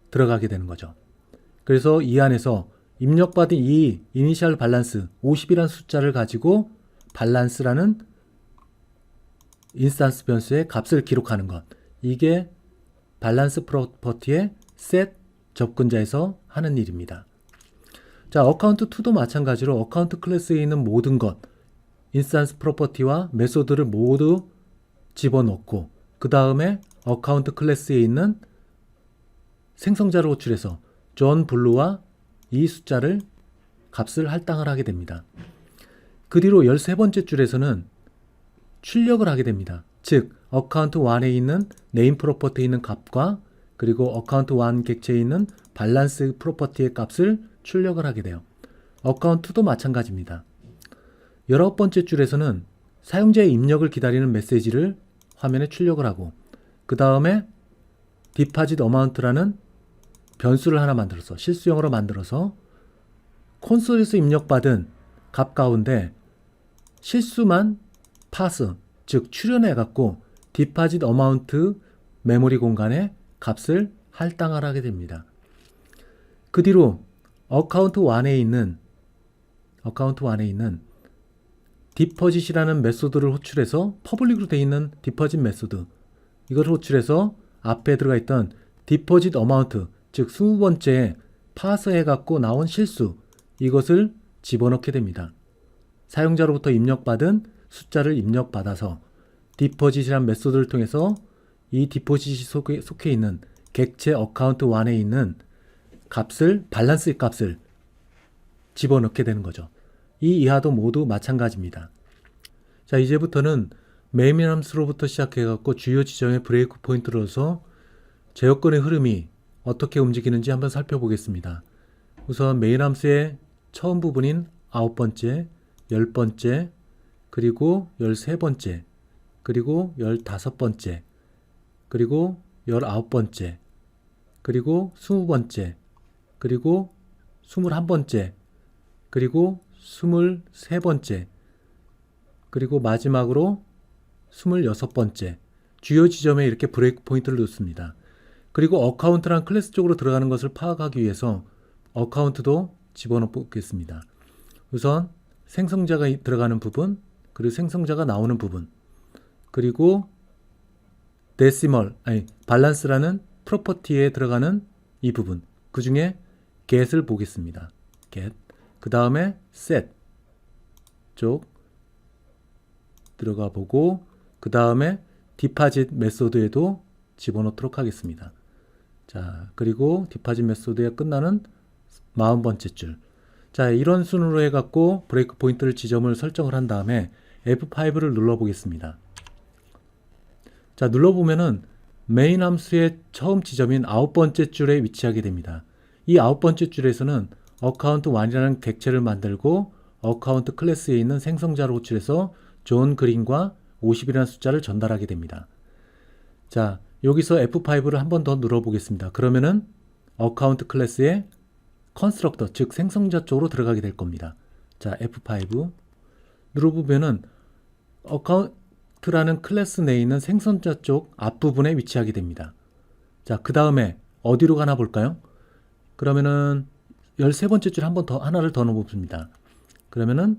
들어가게 되는 거죠. 그래서 이 안에서 입력받은 이 이니셜 밸런스 50이라는 숫자를 가지고 밸런스라는 인스턴스 변수의 값을 기록하는 것, 이게 밸런스 프로퍼티의 set 접근자에서 하는 일입니다. 자, 어카운트 2도 마찬가지로 어카운트 클래스에 있는 모든 것, 인스턴스 프로퍼티와 메소드를 모두 집어넣고 그 다음에 어카운트 클래스에 있는 생성자를 호출해서 존 블루와 이 숫자를 값을 할당을 하게 됩니다. 그 뒤로 13번째 줄에서는 출력을 하게 됩니다. 즉 어카운트 1에 있는 네임 프로퍼티에 있는 값과 그리고 어카운트 1 객체에 있는 밸런스 프로퍼티의 값을 출력을 하게 돼요. 어카운트 2도 마찬가지입니다. 19번째 줄에서는 사용자의 입력을 기다리는 메시지를 화면에 출력을 하고 그 다음에 디파짓 어마운트라는 변수를 하나 만들어서 실수형으로 만들어서 콘솔에서 입력받은 값 가운데 실수만 파스, 즉 출연해 갖고 디파짓 어마운트 메모리 공간에 값을 할당을 하게 됩니다. 그 뒤로 어카운트 1에 있는 디퍼짓이라는 메소드를 호출해서 퍼블릭으로 되어 있는 디퍼짓 메소드, 이걸 호출해서 앞에 들어가 있던 디퍼짓 어마운트, 즉 20번째 파서해 갖고 나온 실수, 이것을 집어넣게 됩니다. 사용자로부터 입력받은 숫자를 입력받아서 디퍼짓이라는 메소드를 통해서 이 디퍼짓이 속해 있는 객체 어카운트 1에 있는 값을, 밸런스 값을 집어넣게 되는 거죠. 이 이하도 모두 마찬가지입니다. 자, 이제부터는 메인 함수로부터 시작해 갖고 주요 지점의 브레이크 포인트를 넣어서 제어권의 흐름이 어떻게 움직이는지 한번 살펴보겠습니다. 우선 메인 함수의 처음 부분인 9번째 10번째, 그리고 13번째, 그리고 15번째, 그리고 19번째, 그리고 20번째, 그리고 21번째, 그리고 23번째, 그리고 마지막으로 26번째. 주요 지점에 이렇게 브레이크 포인트를 놓습니다. 그리고 어카운트란 클래스 쪽으로 들어가는 것을 파악하기 위해서 어카운트도 집어넣겠습니다. 우선 생성자가 들어가는 부분, 그리고 생성자가 나오는 부분, 그리고 밸런스라는 프로퍼티에 들어가는 이 부분, 그 중에 get을 보겠습니다. get. 그 다음에 set 쪽 들어가 보고, 그 다음에 디파짓 메소드에도 집어넣도록 하겠습니다. 자, 그리고 디파짓 메소드에 끝나는 40번째 줄. 자, 이런 순으로 해갖고 브레이크 포인트를 지점을 설정을 한 다음에 F5를 눌러보겠습니다. 자, 눌러보면은 메인 함수의 처음 지점인 9번째 줄에 위치하게 됩니다. 이 9번째 줄에서는 account1이라는 객체를 만들고 어카운트 클래스에 있는 생성자를 호출해서 존 그린과 50이라는 숫자를 전달하게 됩니다. 자, 여기서 F5를 한 번 더 눌러보겠습니다. 그러면은 어카운트 클래스의 컨스트럭터, 즉 생성자 쪽으로 들어가게 될 겁니다. 자, F5 눌러보면은 어카운트라는 클래스 내에 있는 생성자 쪽 앞부분에 위치하게 됩니다. 자, 그 다음에 어디로 가나 볼까요? 그러면은 13번째 줄 하나를 더 넣어봅니다. 그러면은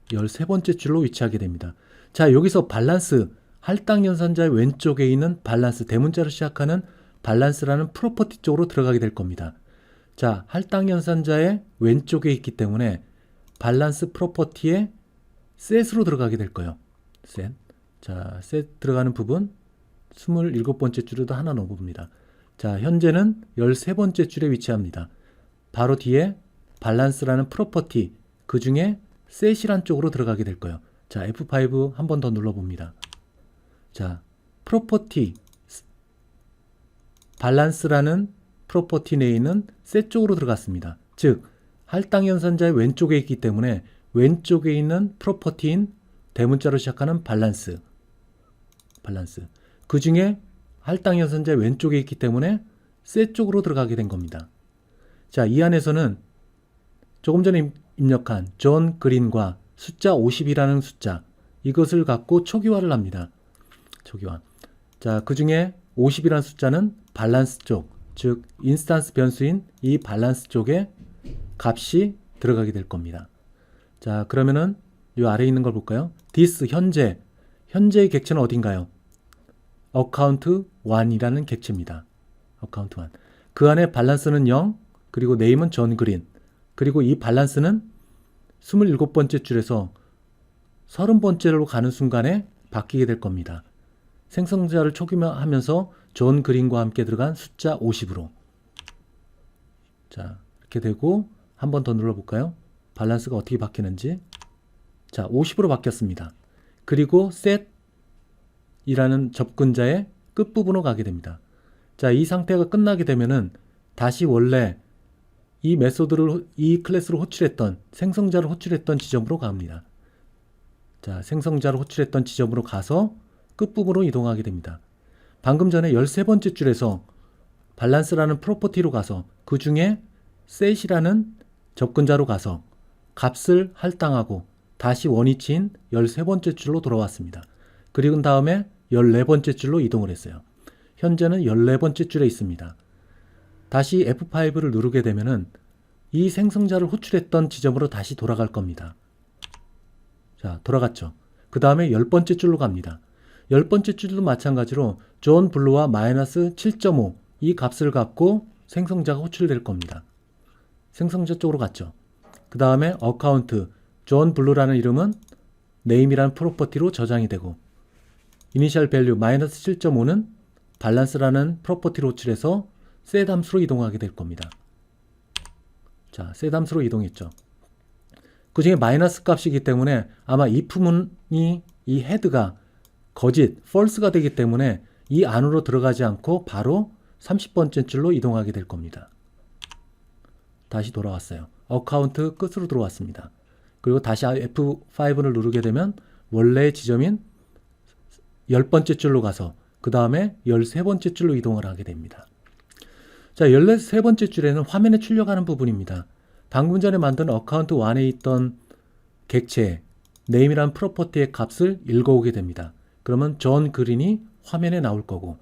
13번째 줄로 위치하게 됩니다. 자, 여기서 밸런스, 할당 연산자의 왼쪽에 있는 밸런스, 대문자로 시작하는 밸런스라는 프로퍼티 쪽으로 들어가게 될 겁니다. 자, 할당 연산자의 왼쪽에 있기 때문에 밸런스 프로퍼티에 set으로 들어가게 될 거예요. set. 자, set 들어가는 부분 27번째 줄에도 하나 넣어봅니다. 자, 현재는 13번째 줄에 위치합니다. 바로 뒤에 밸런스라는 프로퍼티, 그 중에 set이란 쪽으로 들어가게 될 거예요. 자, F5 한 번 더 눌러봅니다. 자, 프로퍼티, 밸런스라는 프로퍼티 내에 있는 set 쪽으로 들어갔습니다. 즉, 할당 연산자의 왼쪽에 있기 때문에 왼쪽에 있는 프로퍼티인 대문자로 시작하는 밸런스. 그 중에 할당 연산자의 왼쪽에 있기 때문에 set 쪽으로 들어가게 된 겁니다. 자, 이 안에서는 조금 전에 입력한 존 그린과 숫자 50이라는 숫자, 이것을 갖고 초기화를 합니다. 초기화. 자, 그 중에 50이라는 숫자는 밸런스 쪽, 즉 인스턴스 변수인 이 밸런스 쪽에 값이 들어가게 될 겁니다. 자, 그러면은 이 아래에 있는 걸 볼까요? this 현재의 객체는 어딘가요? account1이라는 객체입니다. account1. 그 안에 밸런스는 0, 그리고 네임은 존 그린, 그리고 이 밸런스는 27번째 줄에서 30번째로 가는 순간에 바뀌게 될 겁니다. 생성자를 초기화하면서 존 그린과 함께 들어간 숫자 50으로. 자, 이렇게 되고 한 번 더 눌러볼까요? 밸런스가 어떻게 바뀌는지. 자, 50으로 바뀌었습니다. 그리고 set이라는 접근자의 끝부분으로 가게 됩니다. 자, 이 상태가 끝나게 되면은 다시 원래 이 메소드를, 이 클래스를 호출했던, 생성자를 호출했던 지점으로 갑니다. 자, 생성자를 호출했던 지점으로 가서 끝부분으로 이동하게 됩니다. 방금 전에 13번째 줄에서 밸런스라는 프로퍼티로 가서 그 중에 set이라는 접근자로 가서 값을 할당하고 다시 원위치인 13번째 줄로 돌아왔습니다. 그리고 다음에 14번째 줄로 이동을 했어요. 현재는 14번째 줄에 있습니다. 다시 F5를 누르게 되면은 이 생성자를 호출했던 지점으로 다시 돌아갈 겁니다. 자, 돌아갔죠. 그 다음에 10번째 줄로 갑니다. 10번째 줄도 마찬가지로 존 블루와 마이너스 7.5 이 값을 갖고 생성자가 호출될 겁니다. 생성자 쪽으로 갔죠. 그 다음에 어카운트 존 블루라는 이름은 네임이라는 프로퍼티로 저장이 되고 이니셜 밸류 마이너스 7.5는 밸런스라는 프로퍼티로 호출해서 set 함수로 이동하게 될 겁니다. 자, set 함수로 이동했죠. 그 중에 마이너스 값이기 때문에 아마 if문이 이 헤드가 거짓, false가 되기 때문에 이 안으로 들어가지 않고 바로 30번째 줄로 이동하게 될 겁니다. 다시 돌아왔어요. 어카운트 끝으로 들어왔습니다. 그리고 다시 F5를 누르게 되면 원래의 지점인 10번째 줄로 가서 그 다음에 13번째 줄로 이동을 하게 됩니다. 자, 13번째 줄에는 화면에 출력하는 부분입니다. 방금 전에 만든 어카운트 1에 있던 객체 name이란 프로퍼티의 값을 읽어오게 됩니다. 그러면 존 그린이 화면에 나올 거고,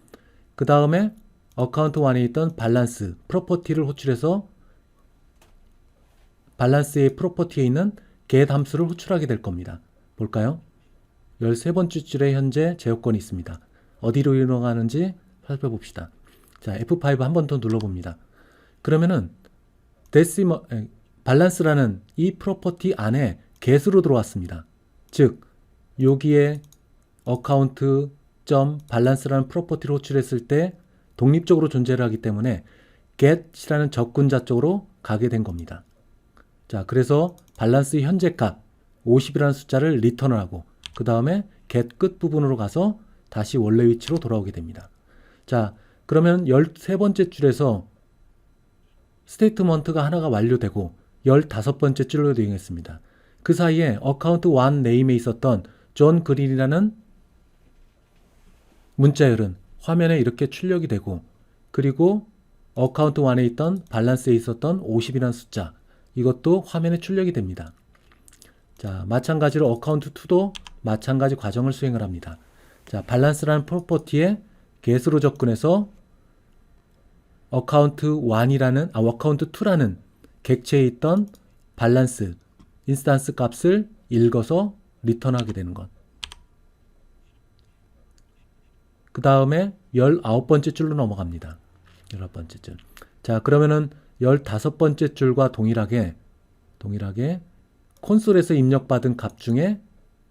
그 다음에 어카운트 1에 있던 밸런스 프로퍼티를 호출해서 밸런스의 프로퍼티에 있는 get 함수를 호출하게 될 겁니다. 볼까요? 13번째 줄에 현재 제어권이 있습니다. 어디로 이동하는지 살펴봅시다. 자, F5 한 번 더 눌러봅니다. 그러면은 밸런스라는 이 프로퍼티 안에 get으로 들어왔습니다. 즉 여기에 account.balance라는 프로퍼티를 호출했을 때 독립적으로 존재를 하기 때문에 get이라는 적군자 쪽으로 가게 된 겁니다. 자, 그래서 밸런스의 현재 값 50이라는 숫자를 리턴을 하고 그 다음에 get 끝 부분으로 가서 다시 원래 위치로 돌아오게 됩니다. 자, 그러면 13번째 줄에서 스테이트먼트가 하나가 완료되고 15번째 줄로 이동했습니다. 그 사이에 어카운트 1 네임에 있었던 존 그린이라는 문자열은 화면에 이렇게 출력이 되고, 그리고 어카운트 1에 있던 밸런스에 있었던 50이라는 숫자, 이것도 화면에 출력이 됩니다. 자, 마찬가지로 어카운트 2도 마찬가지 과정을 수행을 합니다. 자, 밸런스라는 프로퍼티에 get으로 접근해서 어카운트 2라는 객체에 있던 밸런스 인스턴스 값을 읽어서 리턴하게 되는 것. 그 다음에 19번째 줄로 넘어갑니다. 19번째 줄. 자, 그러면은 15번째 줄과 동일하게 콘솔에서 입력받은 값 중에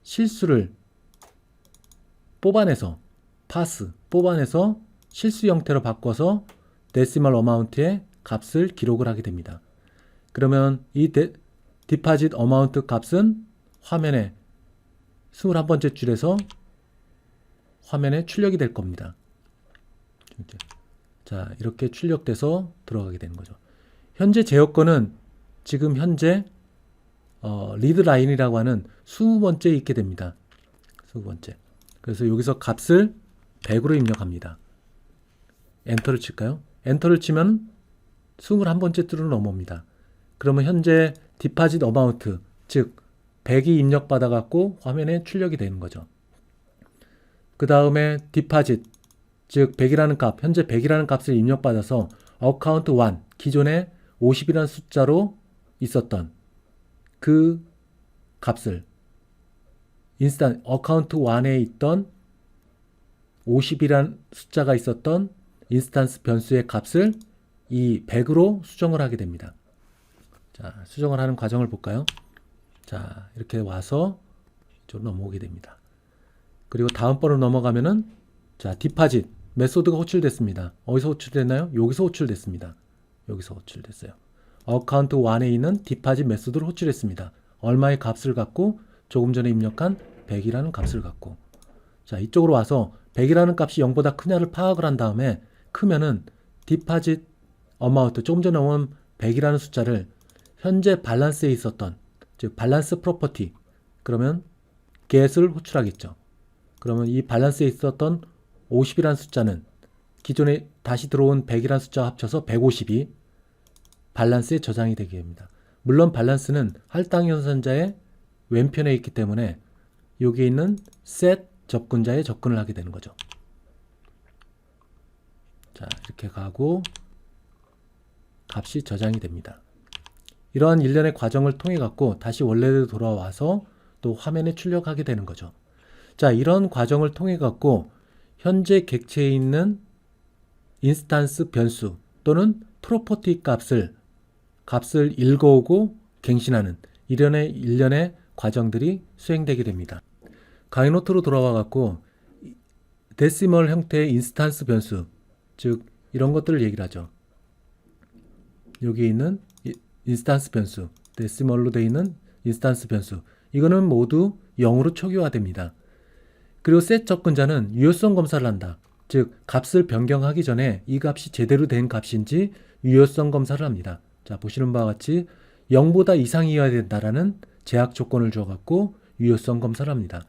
실수를 뽑아내서 실수 형태로 바꿔서 데시멀 어마운트의 값을 기록을 하게 됩니다. 그러면 이 디파짓 어마운트 값은 화면에 21번째 줄에서 화면에 출력이 될 겁니다. 자, 이렇게 출력돼서 들어가게 되는 거죠. 현재 제어권은 지금 현재 리드 라인이라고 하는 20번째에 있게 됩니다. 20번째. 그래서 여기서 값을 100으로 입력합니다. 엔터를 칠까요? 엔터를 치면 21번째 줄로 넘어옵니다. 그러면 현재 디파짓 어마운트, 즉 100이 입력받아 갖고 화면에 출력이 되는 거죠. 그 다음에 디파짓, 즉 100이라는 값, 현재 100이라는 값을 입력받아서 어카운트 1, 기존에 50이라는 숫자로 있었던 그 값을 어카운트 1에 있던 50이라는 숫자가 있었던 인스턴스 변수의 값을 이 100으로 수정을 하게 됩니다. 자, 수정을 하는 과정을 볼까요? 자, 이렇게 와서 이쪽으로 넘어오게 됩니다. 그리고 다음 번으로 넘어가면은 자, 디파짓 메소드가 호출됐습니다. 어디서 호출됐나요? 여기서 호출됐습니다. 여기서 호출됐어요. 어카운트 1에 있는 디파짓 메소드를 호출했습니다. 얼마의 값을 갖고 조금 전에 입력한 100이라는 값을 갖고. 자, 이쪽으로 와서 100이라는 값이 0보다 크냐를 파악을 한 다음에 크면은 디파짓 어마운트 조금 전에 나온 100이라는 숫자를 현재 밸런스에 있었던, 즉 밸런스 프로퍼티, 그러면 get을 호출하겠죠. 그러면 이 밸런스에 있었던 50이라는 숫자는 기존에 다시 들어온 100이라는 숫자와 합쳐서 150이 밸런스에 저장이 되게 됩니다. 물론 밸런스는 할당 연산자의 왼편에 있기 때문에 여기에 있는 set 접근자에 접근을 하게 되는 거죠. 자, 이렇게 가고 값이 저장이 됩니다. 이러한 일련의 과정을 통해 갖고 다시 원래대로 돌아와서 또 화면에 출력하게 되는 거죠. 자, 이런 과정을 통해 갖고 현재 객체에 있는 인스턴스 변수 또는 프로퍼티 값을 읽어오고 갱신하는 일련의 과정들이 수행되게 됩니다. 강의 노트로 돌아와 갖고 데시멀 형태의 인스턴스 변수, 즉 이런 것들을 얘기를 하죠. 여기 있는 인스턴스 변수, 데시멀로 되어 있는 인스턴스 변수, 이거는 모두 0으로 초기화됩니다. 그리고 셋 접근자는 유효성 검사를 한다. 즉 값을 변경하기 전에 이 값이 제대로 된 값인지 유효성 검사를 합니다. 자, 보시는 바와 같이 0보다 이상이어야 된다라는 제약 조건을 줘갖고 유효성 검사를 합니다.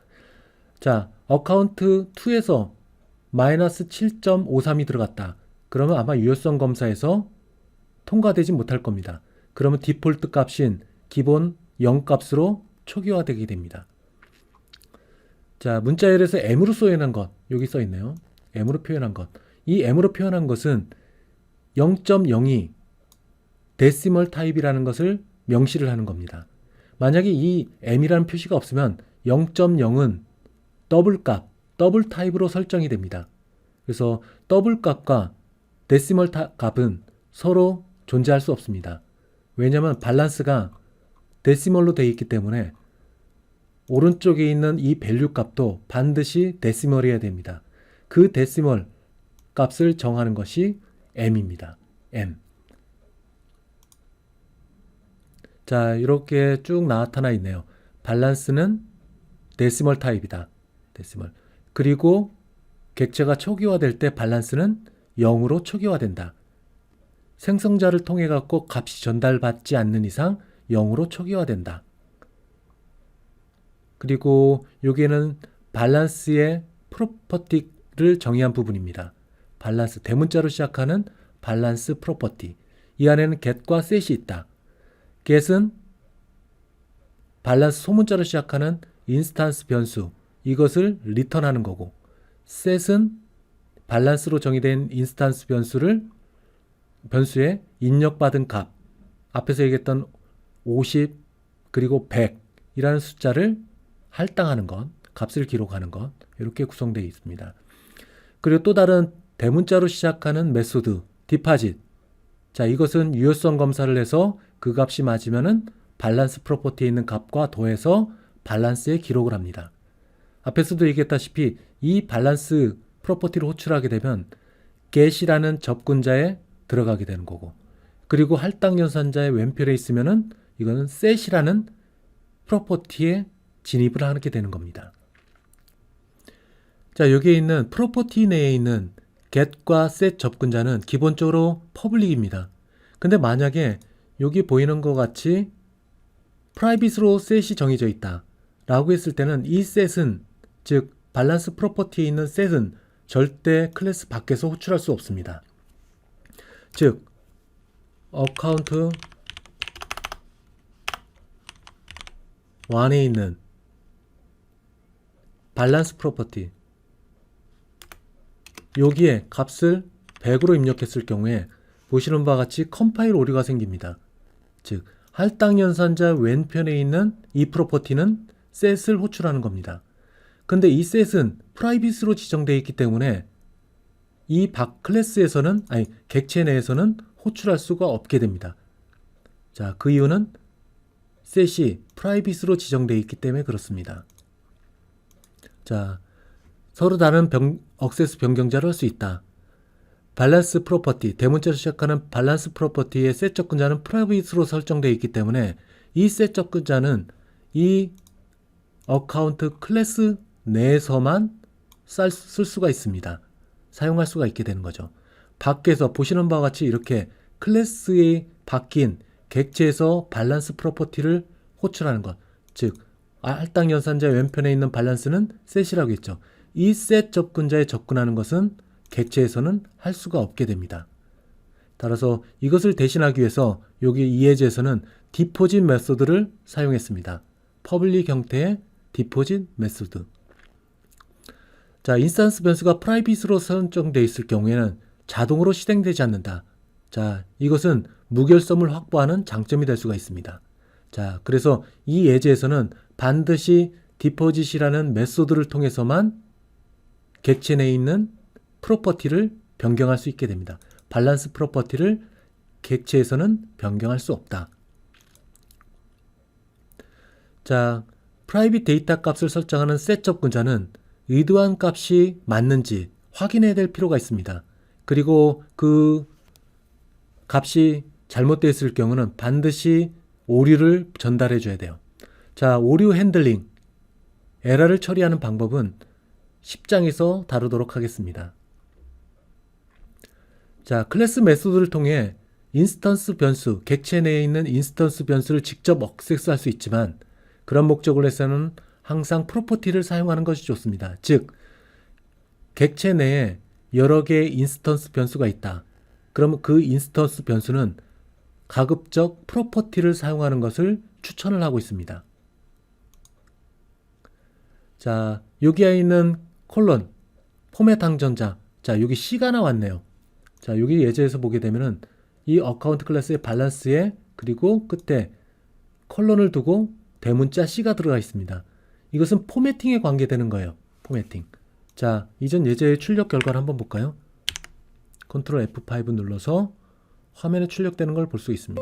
자, 어카운트 2에서 마이너스 7.53이 들어갔다. 그러면 아마 유효성 검사에서 통과되지 못할 겁니다. 그러면 디폴트 값인 기본 0 값으로 초기화되게 됩니다. 자, 문자열에서 M으로 표현한 것, 여기 써 있네요. M으로 표현한 것. 이 M으로 표현한 것은 0.02 데시멀 타입이라는 것을 명시를 하는 겁니다. 만약에 이 M이라는 표시가 없으면 0.0은 더블 값, 더블 타입으로 설정이 됩니다. 그래서 더블 값과 데시멀 값은 서로 존재할 수 없습니다. 왜냐하면 밸런스가 데시멀로 되어 있기 때문에 오른쪽에 있는 이 밸류 값도 반드시 데시멀이어야 됩니다. 그 데시멀 값을 정하는 것이 M입니다. M. 자, 이렇게 쭉 나타나 있네요. 밸런스는 데시멀 타입이다. 데시멀. 그리고 객체가 초기화될 때 밸런스는 0으로 초기화된다. 생성자를 통해 갖고 값이 전달받지 않는 이상 0으로 초기화된다. 그리고 여기에는 밸런스의 프로퍼티를 정의한 부분입니다. 밸런스, 대문자로 시작하는 밸런스 프로퍼티. 이 안에는 get과 set이 있다. get은 밸런스 소문자로 시작하는 인스턴스 변수, 이것을 리턴하는 거고, set은 밸런스로 정의된 인스턴스 변수에 입력받은 값, 앞에서 얘기했던 50 그리고 100이라는 숫자를 할당하는 것, 값을 기록하는 것, 이렇게 구성되어 있습니다. 그리고 또 다른 대문자로 시작하는 메소드, 디파짓. 자, 이것은 유효성 검사를 해서 그 값이 맞으면은 밸런스 프로퍼티에 있는 값과 더해서 밸런스에 기록을 합니다. 앞에서도 얘기했다시피 이 밸런스 프로퍼티를 호출하게 되면 get이라는 접근자에 들어가게 되는 거고, 그리고 할당 연산자의 왼편에 있으면은 이거는 set이라는 프로퍼티에 진입을 하게 되는 겁니다. 자, 여기에 있는 프로퍼티 내에 있는 get과 set 접근자는 기본적으로 퍼블릭입니다. 근데 만약에 여기 보이는 것 같이 프라이빗으로 set이 정해져 있다 라고 했을 때는 이 set은, 즉 밸런스 프로퍼티에 있는 set은 절대 클래스 밖에서 호출할 수 없습니다. 즉 어카운트 1에 있는 밸런스 프로퍼티, 여기에 값을 100으로 입력했을 경우에 보시는 바와 같이 컴파일 오류가 생깁니다. 즉 할당 연산자 왼편에 있는 이 프로퍼티는 set을 호출하는 겁니다. 근데 이 set은 프라이빗으로 지정되어 있기 때문에 이 클래스에서는, 객체 내에서는 호출할 수가 없게 됩니다. 자, 그 이유는 set이 프라이빗으로 지정되어 있기 때문에 그렇습니다. 자, 서로 다른 억세스 변경자를 할 수 있다. 밸런스 프로퍼티, 대문자로 시작하는 밸런스 프로퍼티의 set 접근자는 프라이빗으로 설정되어 있기 때문에 이 set 접근자는 이 어카운트 클래스 내에서만 쓸 수가 있습니다. 사용할 수가 있게 되는 거죠. 밖에서 보시는 바와 같이 이렇게 클래스에 바뀐 객체에서 밸런스 프로퍼티를 호출하는 것, 즉 할당 연산자 왼편에 있는 밸런스는 set이라고 했죠. 이 set 접근자에 접근하는 것은 객체에서는 할 수가 없게 됩니다. 따라서 이것을 대신하기 위해서 여기 이 예제에서는 디포짓 메소드를 사용했습니다. 퍼블릭 형태의 디포짓 메소드. 자, 인스턴스 변수가 프라이빗으로 설정되어 있을 경우에는 자동으로 실행되지 않는다. 자, 이것은 무결점을 확보하는 장점이 될 수가 있습니다. 자, 그래서 이 예제에서는 반드시 디포짓이라는 메소드를 통해서만 객체 내에 있는 프로퍼티를 변경할 수 있게 됩니다. 밸런스 프로퍼티를 객체에서는 변경할 수 없다. 자, 프라이빗 데이터 값을 설정하는 set 접근자는 의도한 값이 맞는지 확인해야 될 필요가 있습니다. 그리고 그 값이 잘못되어 있을 경우는 반드시 오류를 전달해 줘야 돼요. 자, 오류 핸들링, 에러를 처리하는 방법은 10장에서 다루도록 하겠습니다. 자, 클래스 메소드를 통해 인스턴스 변수, 객체 내에 있는 인스턴스 변수를 직접 억세스할 수 있지만 그런 목적을 위해서는 항상 프로퍼티를 사용하는 것이 좋습니다. 즉, 객체 내에 여러 개의 인스턴스 변수가 있다. 그러면 그 인스턴스 변수는 가급적 프로퍼티를 사용하는 것을 추천을 하고 있습니다. 자, 여기에 있는 콜론, 포맷 항전자. 자, 여기 C가 나왔네요. 자, 여기 예제에서 보게 되면은 이 어카운트 클래스의 밸런스에 그리고 끝에 콜론을 두고 대문자 C가 들어가 있습니다. 이것은 포매팅에 관계되는 거예요. 포매팅. 자, 이전 예제의 출력 결과를 한번 볼까요? 컨트롤 F5 눌러서 화면에 출력되는 걸 볼 수 있습니다.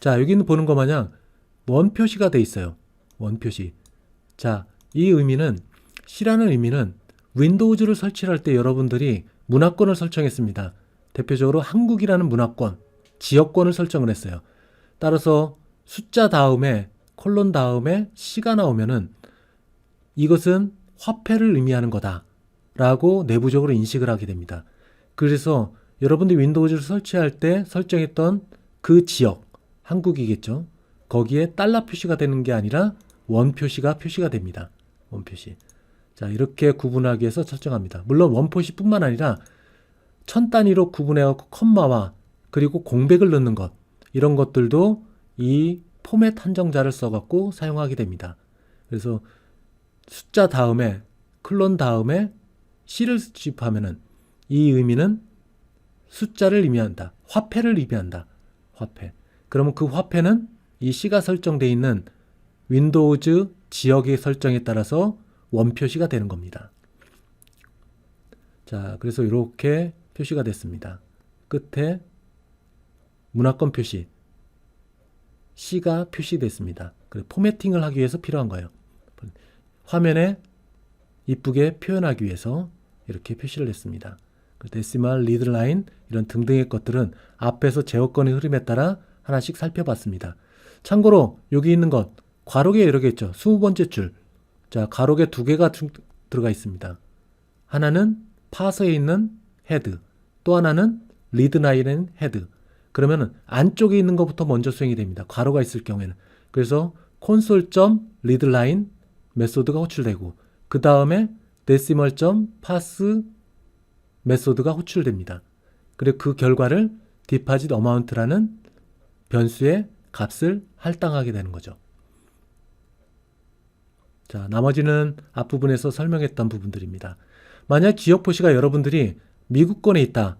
자, 여기는 보는 것 마냥 원 표시가 돼 있어요. 원 표시. 자, 이 의미는 C라는 의미는 윈도우즈를 설치할 때 여러분들이 문화권을 설정했습니다. 대표적으로 한국이라는 문화권, 지역권을 설정을 했어요. 따라서 숫자 다음에 콜론 다음에 C가 나오면은 이것은 화폐를 의미하는 거다 라고 내부적으로 인식을 하게 됩니다. 그래서 여러분들이 윈도우즈를 설치할 때 설정했던 그 지역, 한국이겠죠. 거기에 달러 표시가 되는 게 아니라 원 표시가 됩니다. 원 표시. 자, 이렇게 구분하기 위해서 설정합니다. 물론 원 표시뿐만 아니라 천 단위로 구분해갖고 컴마와 그리고 공백을 넣는 것, 이런 것들도 이 포맷 한정자를 써갖고 사용하게 됩니다. 그래서 숫자 다음에 클론 다음에 C를 수집하면은 이 의미는 숫자를 의미한다. 화폐를 의미한다. 화폐. 그러면 그 화폐는 이 C가 설정되어 있는 윈도우즈 지역의 설정에 따라서 원 표시가 되는 겁니다. 자, 그래서 이렇게 표시가 됐습니다. 끝에 문화권 표시 C가 표시됐습니다. 포매팅을 하기 위해서 필요한 거예요. 화면에 이쁘게 표현하기 위해서 이렇게 표시를 했습니다. 데시멀, 리드라인 이런 등등의 것들은 앞에서 제어권의 흐름에 따라 하나씩 살펴봤습니다. 참고로 여기 있는 것 괄호에 여러 개 있죠. 20번째 줄. 자, 괄호에 2개가 들어가 있습니다. 하나는 파서에 있는 헤드, 또 하나는 리드라인의 헤드. 그러면 안쪽에 있는 것부터 먼저 수행이 됩니다. 괄호가 있을 경우에는. 그래서 console.readline 메소드가 호출되고 그 다음에 decimal.parse 메소드가 호출됩니다. 그리고 그 결과를 deposit amount라는 변수의 값을 할당하게 되는 거죠. 자, 나머지는 앞부분에서 설명했던 부분들입니다. 만약 지역 표시가 여러분들이 미국권에 있다.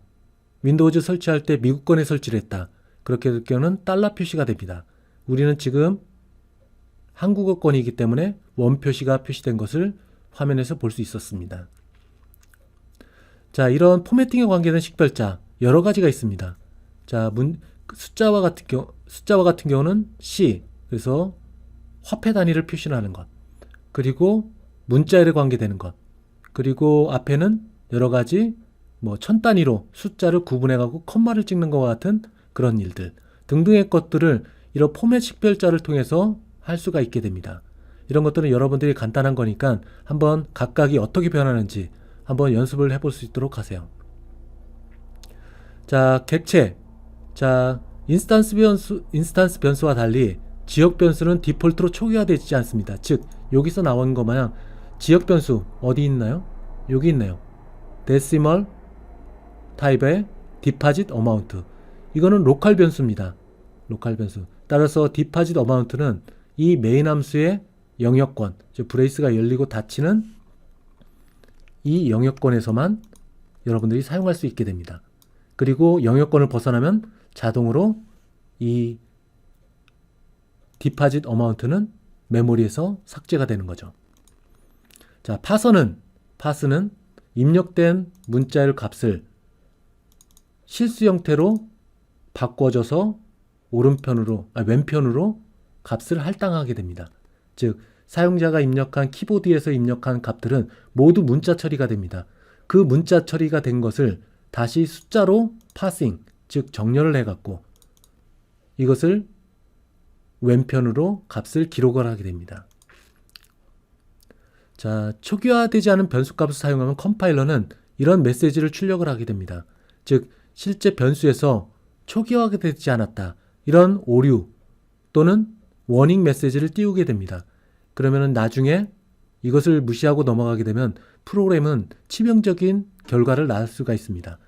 윈도우즈 설치할 때 미국권에 설치를 했다. 그렇게 될 경우는 달러 표시가 됩니다. 우리는 지금 한국어권이기 때문에 원 표시가 표시된 것을 화면에서 볼 수 있었습니다. 자, 이런 포매팅에 관계된 식별자 여러 가지가 있습니다. 자, 숫자와 같은 경우는 C, 그래서 화폐 단위를 표시하는 것. 그리고 문자열에 관계되는 것. 그리고 앞에는 여러 가지 천 단위로 숫자를 구분해가고 컴마를 찍는 것과 같은 그런 일들 등등의 것들을 이런 포맷 식별자를 통해서 할 수가 있게 됩니다. 이런 것들은 여러분들이 간단한 거니까 한번 각각이 어떻게 변하는지 한번 연습을 해볼 수 있도록 하세요. 자, 객체. 자, 인스턴스 변수와 달리 지역 변수는 디폴트로 초기화되어 있지 않습니다. 즉, 여기서 나온 것 마냥 지역 변수 어디 있나요? 여기 있네요. 데시멀 타입의 디파짓 어마운트. 이거는 로컬 변수입니다. 로컬 변수. 따라서 디파짓 어마운트는 이 메인 함수의 영역권, 즉 브레이스가 열리고 닫히는 이 영역권에서만 여러분들이 사용할 수 있게 됩니다. 그리고 영역권을 벗어나면 자동으로 이 디파짓 어마운트는 메모리에서 삭제가 되는 거죠. 자, 파스는 입력된 문자열 값을 실수 형태로 바꿔줘서 왼편으로 값을 할당하게 됩니다. 즉, 사용자가 입력한 키보드에서 입력한 값들은 모두 문자 처리가 됩니다. 그 문자 처리가 된 것을 다시 숫자로 파싱, 즉 정렬을 해갖고 이것을 왼편으로 값을 기록을 하게 됩니다. 자, 초기화되지 않은 변수값을 사용하면 컴파일러는 이런 메시지를 출력을 하게 됩니다. 즉, 실제 변수에서 초기화가 되지 않았다. 이런 오류 또는 워닝 메시지를 띄우게 됩니다. 그러면 나중에 이것을 무시하고 넘어가게 되면 프로그램은 치명적인 결과를 낳을 수가 있습니다.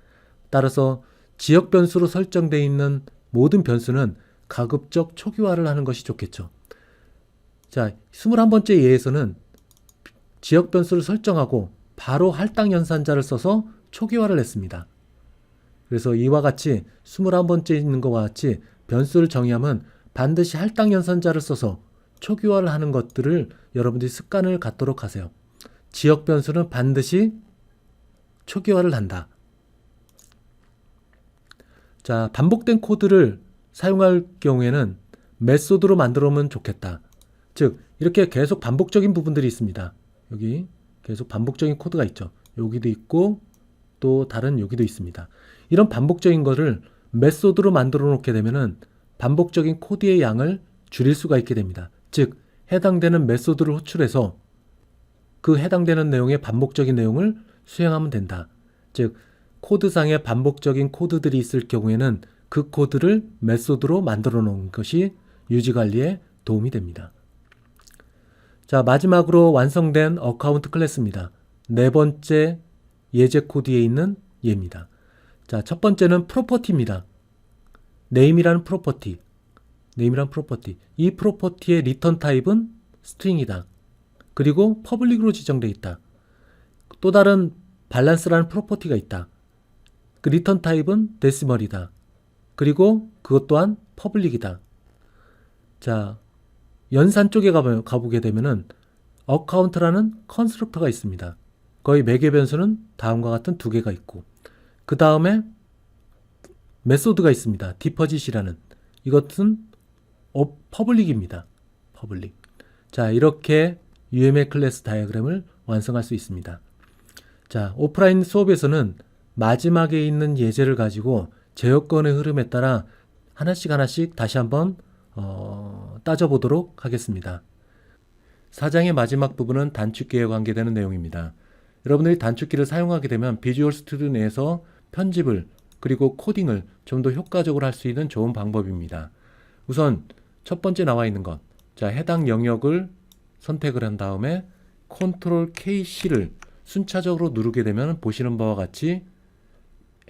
따라서 지역 변수로 설정되어 있는 모든 변수는 가급적 초기화를 하는 것이 좋겠죠. 자, 21번째 예에서는 지역 변수를 설정하고 바로 할당 연산자를 써서 초기화를 했습니다. 그래서 이와 같이 21번째 있는 것과 같이 변수를 정의하면 반드시 할당 연산자를 써서 초기화를 하는 것들을 여러분들이 습관을 갖도록 하세요. 지역 변수는 반드시 초기화를 한다. 자, 반복된 코드를 사용할 경우에는 메소드로 만들어 놓으면 좋겠다. 즉, 이렇게 계속 반복적인 부분들이 있습니다. 여기 계속 반복적인 코드가 있죠. 여기도 있고 또 다른 여기도 있습니다. 이런 반복적인 거를 메소드로 만들어 놓게 되면은 반복적인 코드의 양을 줄일 수가 있게 됩니다. 즉, 해당되는 메소드를 호출해서 그 해당되는 내용의 반복적인 내용을 수행하면 된다. 즉, 코드상에 반복적인 코드들이 있을 경우에는 그 코드를 메소드로 만들어 놓은 것이 유지 관리에 도움이 됩니다. 자, 마지막으로 완성된 어카운트 클래스입니다. 네 번째 예제 코드에 있는 예입니다. 자, 첫 번째는 프로퍼티입니다. name이라는 프로퍼티. 이 프로퍼티의 리턴 타입은 스트링이다. 그리고 퍼블릭으로 지정되어 있다. 또 다른 밸런스라는 프로퍼티가 있다. 그 리턴 타입은 데시멀이다. 그리고 그것 또한 퍼블릭이다. 자, 연산 쪽에 가보게 되면은 어카운트라는 컨스트럭터가 있습니다. 거의 매개 변수는 다음과 같은 두 개가 있고, 그 다음에 메소드가 있습니다. 디퍼짓이라는. 이것은 퍼블릭입니다. 퍼블릭. 자, 이렇게 UML 클래스 다이어그램을 완성할 수 있습니다. 자, 오프라인 수업에서는 마지막에 있는 예제를 가지고 제어권의 흐름에 따라 하나씩 다시 한번 따져보도록 하겠습니다. 4장의 마지막 부분은 단축키에 관계되는 내용입니다. 여러분들이 단축키를 사용하게 되면 비주얼 스튜디오 내에서 편집을 그리고 코딩을 좀 더 효과적으로 할 수 있는 좋은 방법입니다. 우선 첫 번째 나와 있는 것, 자, 해당 영역을 선택을 한 다음에 컨트롤 KC를 순차적으로 누르게 되면 보시는 바와 같이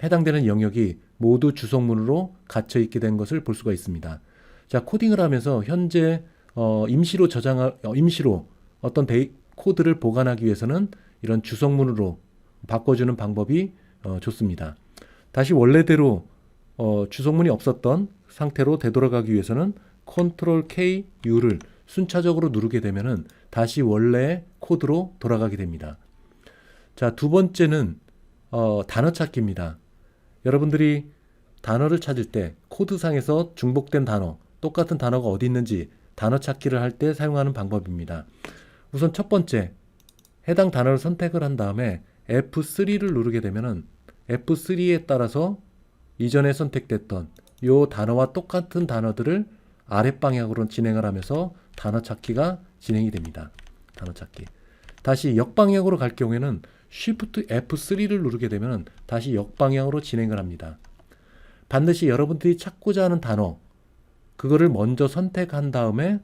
해당되는 영역이 모두 주석문으로 갇혀 있게 된 것을 볼 수가 있습니다. 자, 코딩을 하면서 현재 임시로 어떤 코드를 보관하기 위해서는 이런 주석문으로 바꿔주는 방법이 좋습니다. 다시 원래대로 주석문이 없었던 상태로 되돌아가기 위해서는 컨트롤 K, U를 순차적으로 누르게 되면은 다시 원래의 코드로 돌아가게 됩니다. 자, 두 번째는 단어 찾기입니다. 여러분들이 단어를 찾을 때 코드상에서 중복된 단어, 똑같은 단어가 어디 있는지 단어 찾기를 할 때 사용하는 방법입니다. 우선 첫 번째, 해당 단어를 선택을 한 다음에 F3를 누르게 되면은 F3에 따라서 이전에 선택됐던 이 단어와 똑같은 단어들을 아랫방향으로 진행을 하면서 단어 찾기가 진행이 됩니다. 단어 찾기. 다시 역방향으로 갈 경우에는 Shift F3를 누르게 되면 다시 역방향으로 진행을 합니다. 반드시 여러분들이 찾고자 하는 단어, 그거를 먼저 선택한 다음에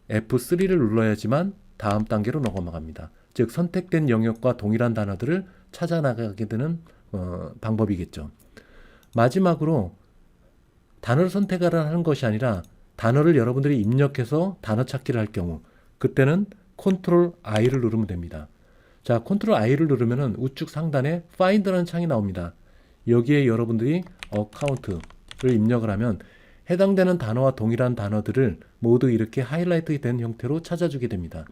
F3를 눌러야지만 다음 단계로 넘어갑니다. 즉, 선택된 영역과 동일한 단어들을 찾아 나가게 되는 방법이겠죠. 마지막으로 단어를 선택하라는 것이 아니라 단어를 여러분들이 입력해서 단어 찾기를 할 경우, 그때는 컨트롤 I를 누르면 됩니다. 자, 컨트롤 I를 누르면은 우측 상단에 Find라는 창이 나옵니다. 여기에 여러분들이 어카운트를 입력을 하면 해당되는 단어와 동일한 단어들을 모두 이렇게 하이라이트 된 형태로 찾아주게 됩니다.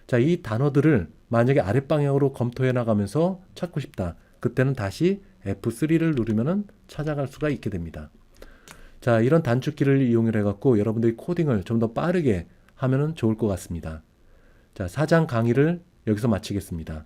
자, 이 단어들을 만약에 아랫방향으로 검토해 나가면서 찾고 싶다. 그때는 다시 F3를 누르면은 찾아갈 수가 있게 됩니다. 자, 이런 단축키를 이용해 갖고 여러분들이 코딩을 좀 더 빠르게 하면은 좋을 것 같습니다. 자, 4장 강의를 여기서 마치겠습니다.